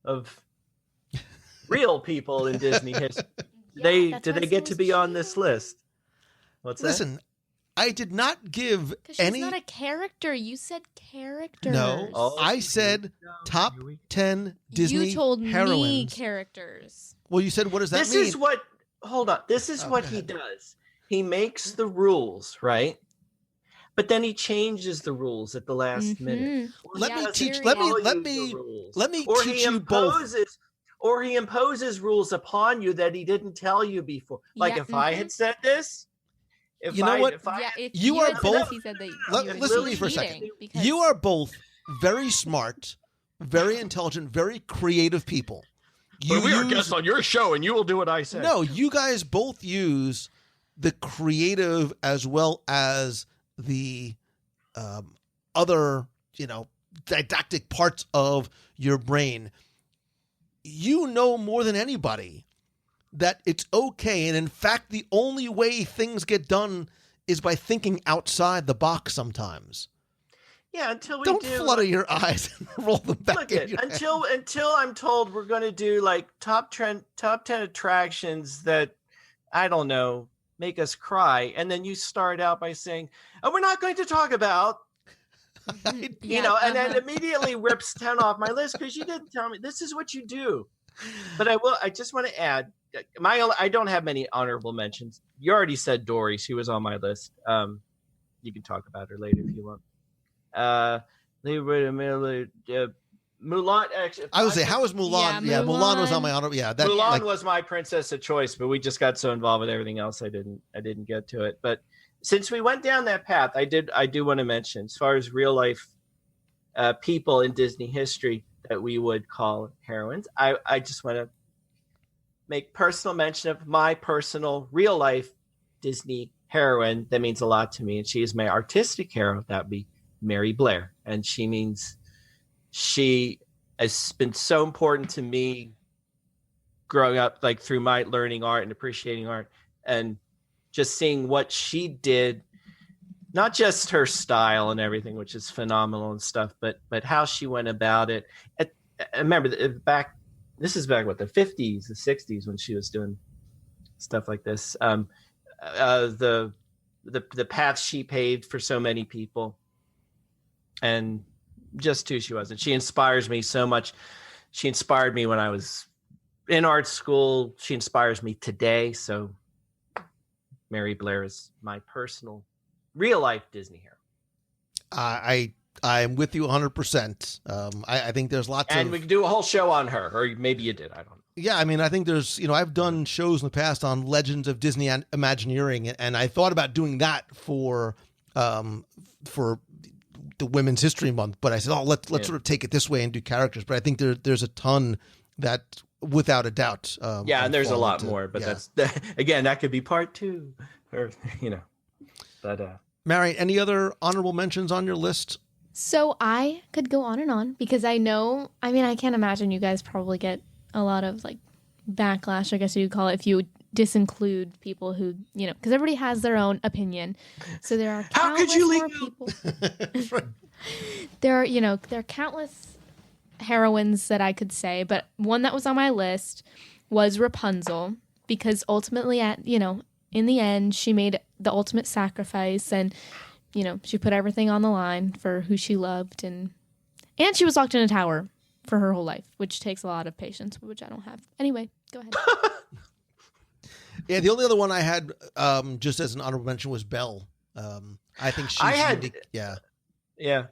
of real people in Disney history. Did they get to be on this list? Listen, I did not give She's any. not a character. You said characters. No, I said top 10 Disney You told heroines. me characters. Well, you said, what does that mean? This is what. Hold on. This is what he does. He makes the rules, right? But then he changes the rules at the last minute. Let me teach you both. Or he imposes rules upon you that he didn't tell you before. Like if I had said this, you are both. He said that listen to me for a second. You are both very smart, very intelligent, very creative people. We are guests on your show, and you will do what I say. No, you guys both use the creative as well as the other, didactic parts of your brain. You know more than anybody that it's okay. And in fact, the only way things get done is by thinking outside the box sometimes. Yeah, until we don't flutter your eyes and roll them back in your until I'm told we're going to do like top 10 attractions that, I don't know, make us cry, and then you start out by saying, "Oh, we're not going to talk about," and then immediately rips 10 off my list because you didn't tell me. This is what you do. But I just want to add, I don't have many honorable mentions. You already said Dory. She was on my list. You can talk about her later if you want. Mulan. Actually, I would say, how was Mulan? Yeah, Mulan was on my honor. Yeah, Mulan was my princess of choice, but we just got so involved with everything else, I didn't get to it. But since we went down that path, I do want to mention, as far as real life people in Disney history that we would call heroines, I just want to make personal mention of my personal real life Disney heroine that means a lot to me, and she is my artistic hero. That would be Mary Blair, and she has been so important to me growing up, like through my learning art and appreciating art, and just seeing what she did, not just her style and everything, which is phenomenal and stuff, but how she went about it. I remember this is back what, the 50s, the 60s, when she was doing stuff like this. The path she paved for so many people, and just who she was. And she inspires me so much. She inspired me when I was in art school. She inspires me today. So Mary Blair is my personal real life Disney hero. I'm with you 100%. I think there's lots and we could do a whole show on her, or maybe you did. I don't know. Yeah, I mean, I think there's, I've done shows in the past on Legends of Disney Imagineering, and I thought about doing that for the Women's History Month, but I said, let's sort of take it this way and do characters. But I think there's a ton that, without a doubt. And there's a lot more, but that's again, that could be part 2, or But Mary, any other honorable mentions on your list? So I could go on and on because I can't imagine you guys probably get a lot of like backlash, I guess you'd call it, if you disinclude people who, because everybody has their own opinion. So there are countless more people. There are countless heroines that I could say, but one that was on my list was Rapunzel, because ultimately in the end, she made the ultimate sacrifice, and she put everything on the line for who she loved, and she was locked in a tower for her whole life, which takes a lot of patience, which I don't have. Anyway, go ahead. Yeah, the only other one I had just as an honorable mention was Belle. I think she's unique. Yeah.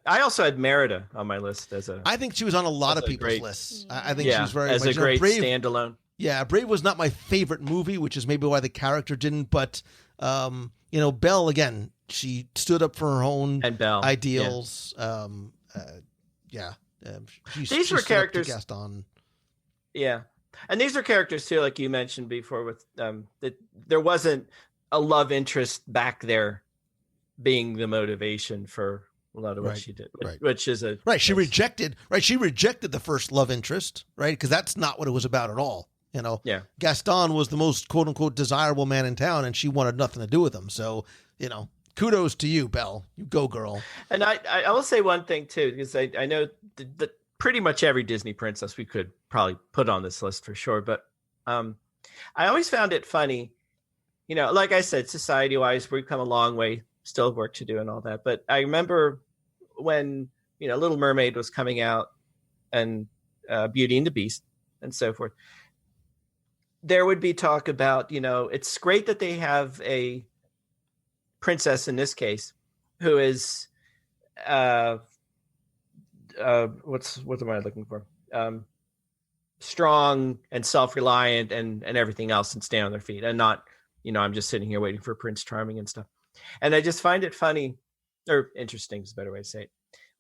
I also had Merida on my list I think she was on a lot of people's lists. I think she's very as much a great Brave, standalone. Yeah, Brave was not my favorite movie, which is maybe why the character didn't. But Belle, again, she stood up for her own ideals. These were characters. Gaston. Yeah, and these are characters too, like you mentioned before, with that there wasn't a love interest back there being the motivation for a lot of what she did, which is a right. She rejected the first love interest, right? Because that's not what it was about at all. Gaston was the most quote unquote desirable man in town, and she wanted nothing to do with him. So, kudos to you, Belle. You go, girl. And I will say one thing too, because I know that pretty much every Disney princess we could probably put on this list for sure. But I always found it funny, like I said, society-wise, we've come a long way, still have work to do and all that. But I remember when, Little Mermaid was coming out, and Beauty and the Beast and so forth, there would be talk about, it's great that they have a princess in this case who is what am I looking for? Strong and self-reliant and everything else, and stand on their feet, and not, I'm just sitting here waiting for Prince Charming and stuff. And I just find it funny, or interesting is a better way to say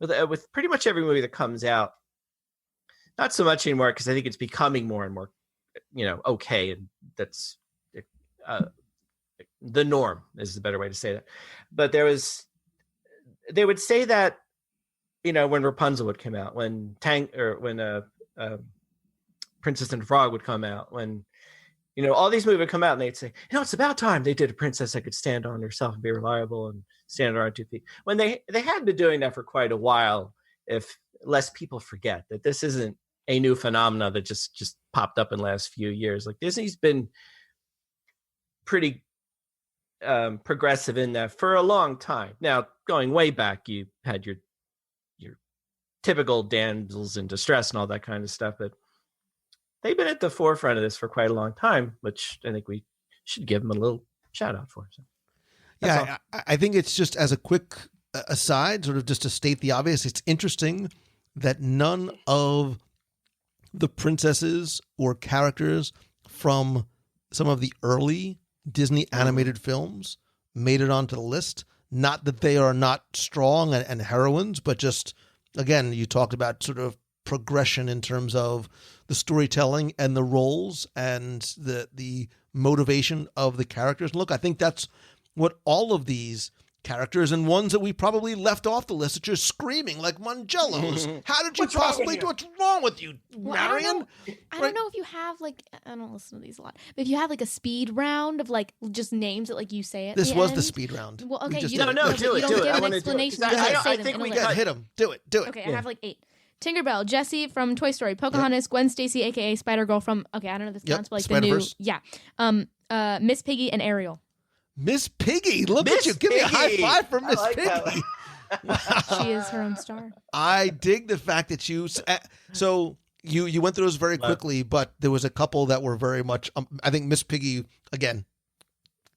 it, with pretty much every movie that comes out. Not so much anymore, because I think it's becoming more and more, okay, and that's the norm is the better way to say that. But they would say that, when Rapunzel would come out, when Princess and the Frog would come out, when all these movies would come out, and they'd say, it's about time they did a princess that could stand on herself and be reliable and stand on her 2 feet. When they had been doing that for quite a while, if less people forget that this isn't a new phenomena that just popped up in the last few years. Like, Disney's been pretty progressive in that for a long time. Now, going way back, you had your typical damsels in distress and all that kind of stuff, but they've been at the forefront of this for quite a long time, which I think we should give them a little shout out for. So, I think it's just, as a quick aside, sort of just to state the obvious, it's interesting that none of the princesses or characters from some of the early Disney animated films made it onto the list. Not that they are not strong and heroines, but just, again, you talked about sort of progression in terms of the storytelling and the roles and the motivation of the characters. And look, I think that's what all of these characters and ones that we probably left off the list that you're screaming like Mangellos. How did you possibly do? What's wrong with you, Marion? I don't know if you have like, I don't listen to these a lot, but if you have like a speed round of like just names that like you say at this the was end. the speed round. Well, okay, you do it. Do You don't give I an wanna do it. explanation. I You just say them think in a we list. got- hit him. Do it. Okay, I have like 8. Tinkerbell, Jessie from Toy Story, Pocahontas, Gwen Stacy, aka Spider-Girl from, okay, I don't know if this counts, but like the new, Spider-Verse. Miss Piggy and Ariel. Miss Piggy, look Miss at you. Give me a high Piggy. five for Miss like that Piggy. She is her own star. I dig the fact that you went through those very quickly, but there was a couple that were very much, I think Miss Piggy, again,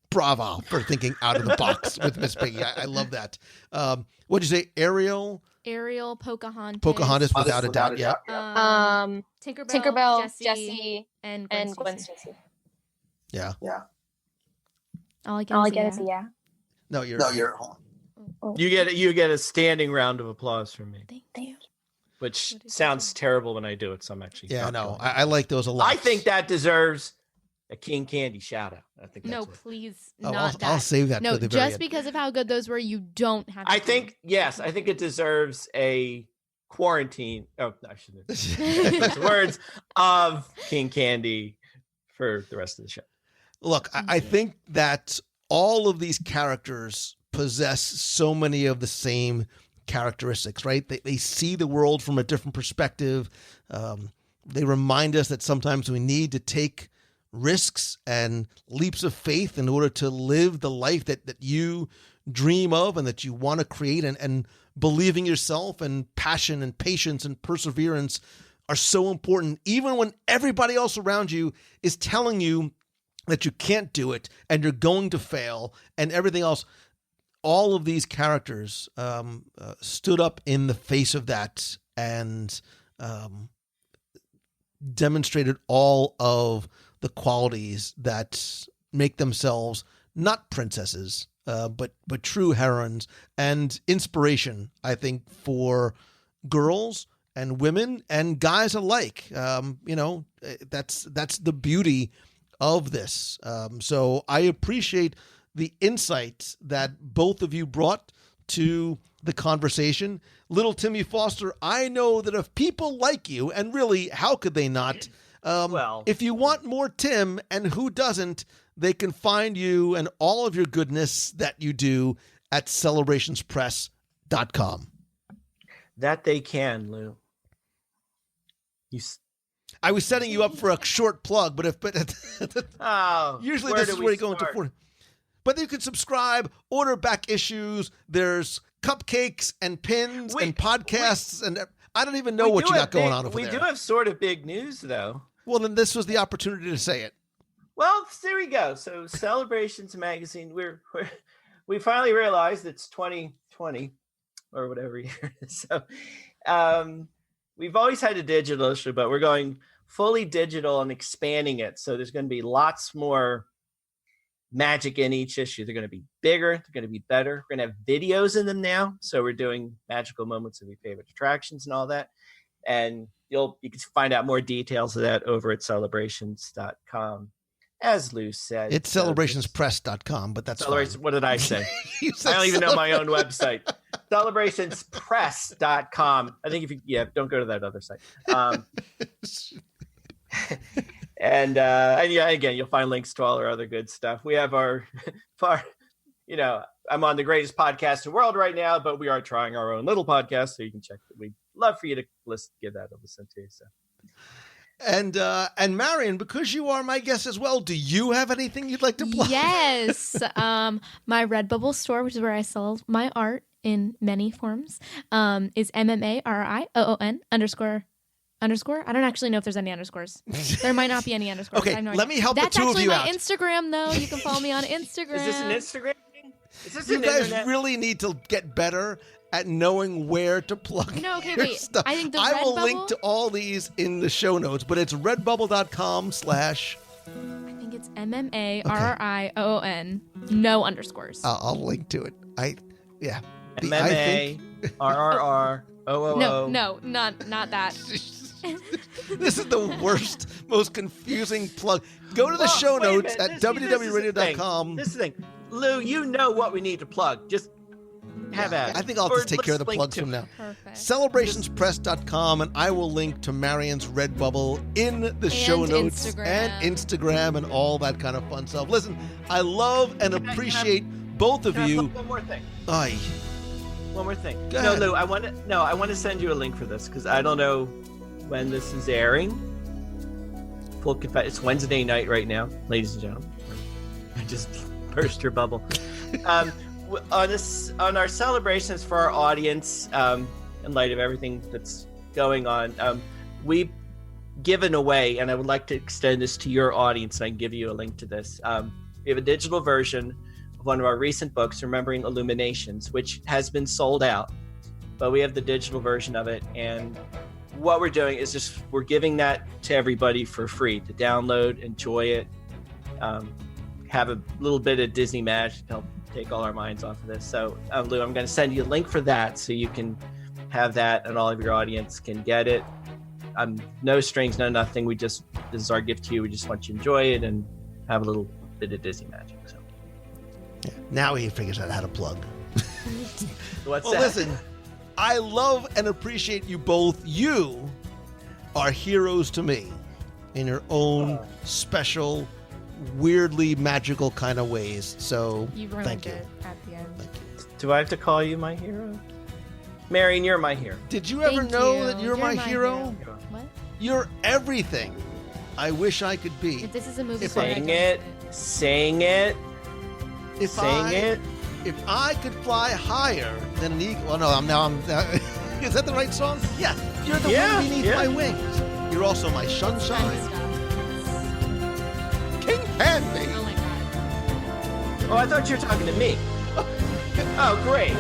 bravo for thinking out of the box with Miss Piggy. I love that. What'd you say? Ariel, Pocahontas without a doubt. Yeah. Tinkerbell, Jessie, and Gwen Stacy. Yeah. All I get is yeah. No, you're You get a standing round of applause from me, Thank you. which sounds terrible when I do it. So I'm actually no. I like those a lot. I think that deserves a King Candy shout out. I think No, that's it. please, Oh, not that. I'll save that No, for the very just end. because of how good those were, you don't have to. I think it deserves a quarantine. Oh, I shouldn't have those words of King Candy for the rest of the show. Look, I think that all of these characters possess so many of the same characteristics, right? They see the world from a different perspective. They remind us that sometimes we need to take risks and leaps of faith in order to live the life that you dream of and that you want to create, and believing yourself and passion and patience and perseverance are so important, even when everybody else around you is telling you that you can't do it and you're going to fail and everything else. All of these characters stood up in the face of that and demonstrated all of the qualities that make themselves not princesses, but true heroines and inspiration, I think, for girls and women and guys alike. That's the beauty of this. So I appreciate the insights that both of you brought to the conversation. Little Timmy Foster, I know that if people like you, and really, how could they not? If you want more Tim, and who doesn't, they can find you and all of your goodness that you do at celebrationspress.com. That they can, Lou. I was setting you up for a short plug, but usually this is where you go into 40. But you can subscribe, order back issues. There's cupcakes and pins and podcasts, and I don't even know what you got going on over there. We do have sort of big news, though. Well, then this was the opportunity to say it. Well, there we go. So Celebrations Magazine, we finally realized it's 2020 or whatever year. So we've always had a digital issue, but we're going fully digital and expanding it. So there's going to be lots more magic in each issue. They're going to be bigger. They're going to be better. We're going to have videos in them now. So we're doing magical moments of your favorite attractions and all that. And you can find out more details of that over at celebrations.com. As Lou said, it's celebrationspress.com, but that's fine. What did I say? I don't even know my own website. Celebrationspress.com. I think don't go to that other site. And again, you'll find links to all our other good stuff. We have I'm on the greatest podcast in the world right now, but we are trying our own little podcast, so you can check it. We'd love for you to give that a listen to. So. And Marion, because you are my guest as well, do you have anything you'd like to plug? Yes. My Redbubble store, which is where I sell my art in many forms, is MMARIOON _ I don't actually know if there's any underscores. There might not be any underscores. Okay, I have no let idea. me help the two of you out. That's actually my Instagram, though. You can follow me on Instagram. Is this an Instagram thing? Is this you an guys internet? really need to get better at knowing where to plug your stuff. I think I will Redbubble- link to all these in the show notes, but it's redbubble.com/ I think it's MMARIOON, no underscores. I'll link to it. MMARRROOO. No, not that. This is the worst, most confusing plug. Go to the show notes at WDW Radio.com. This is the thing. Lou, you know what we need to plug. Just Have at it. I think I'll Or just take care of the let's link plugs to- from now. Perfect. Celebrationspress.com, and I will link to Marion's Redbubble in the show notes Instagram. and Instagram and all that kind of fun stuff. Listen, I love and appreciate both of Can I you. plug one more thing? Aye. One more thing. Go no, ahead. Lou, I want to send you a link for this because I don't know when this is airing. Full confess, it's Wednesday night right now, ladies and gentlemen. I just burst your bubble. On our celebrations for our audience, in light of everything that's going on, we've given away, and I would like to extend this to your audience, and I can give you a link to this. We have a digital version of one of our recent books, Remembering Illuminations, which has been sold out, but we have the digital version of it, and what we're doing is just we're giving that to everybody for free to download, enjoy it, have a little bit of Disney magic to help take all our minds off of this. So Lou, I'm going to send you a link for that so you can have that and all of your audience can get it. No strings, no nothing. This is our gift to you. We just want you to enjoy it and have a little bit of Disney magic. So Now he figures out how to plug. what's Well, that? listen, I love and appreciate you both. You are heroes to me in your own special, weirdly magical kind of ways. So You ruined thank you. it at the end. Do I have to call you my hero? Marion, you're my hero. Did you ever Thank know you. that you're my hero? What? You're everything I wish I could be. If this is a movie, If song, I Sing don't it, get sing it, If sing it. If I could fly higher than an eagle. Oh, no, is that the right song? Yeah. You're the Yeah, wind beneath yeah. my wings. You're also my sunshine. Kind of stuff. King Candy. Oh my god. Oh, I thought you were talking to me. Oh, great.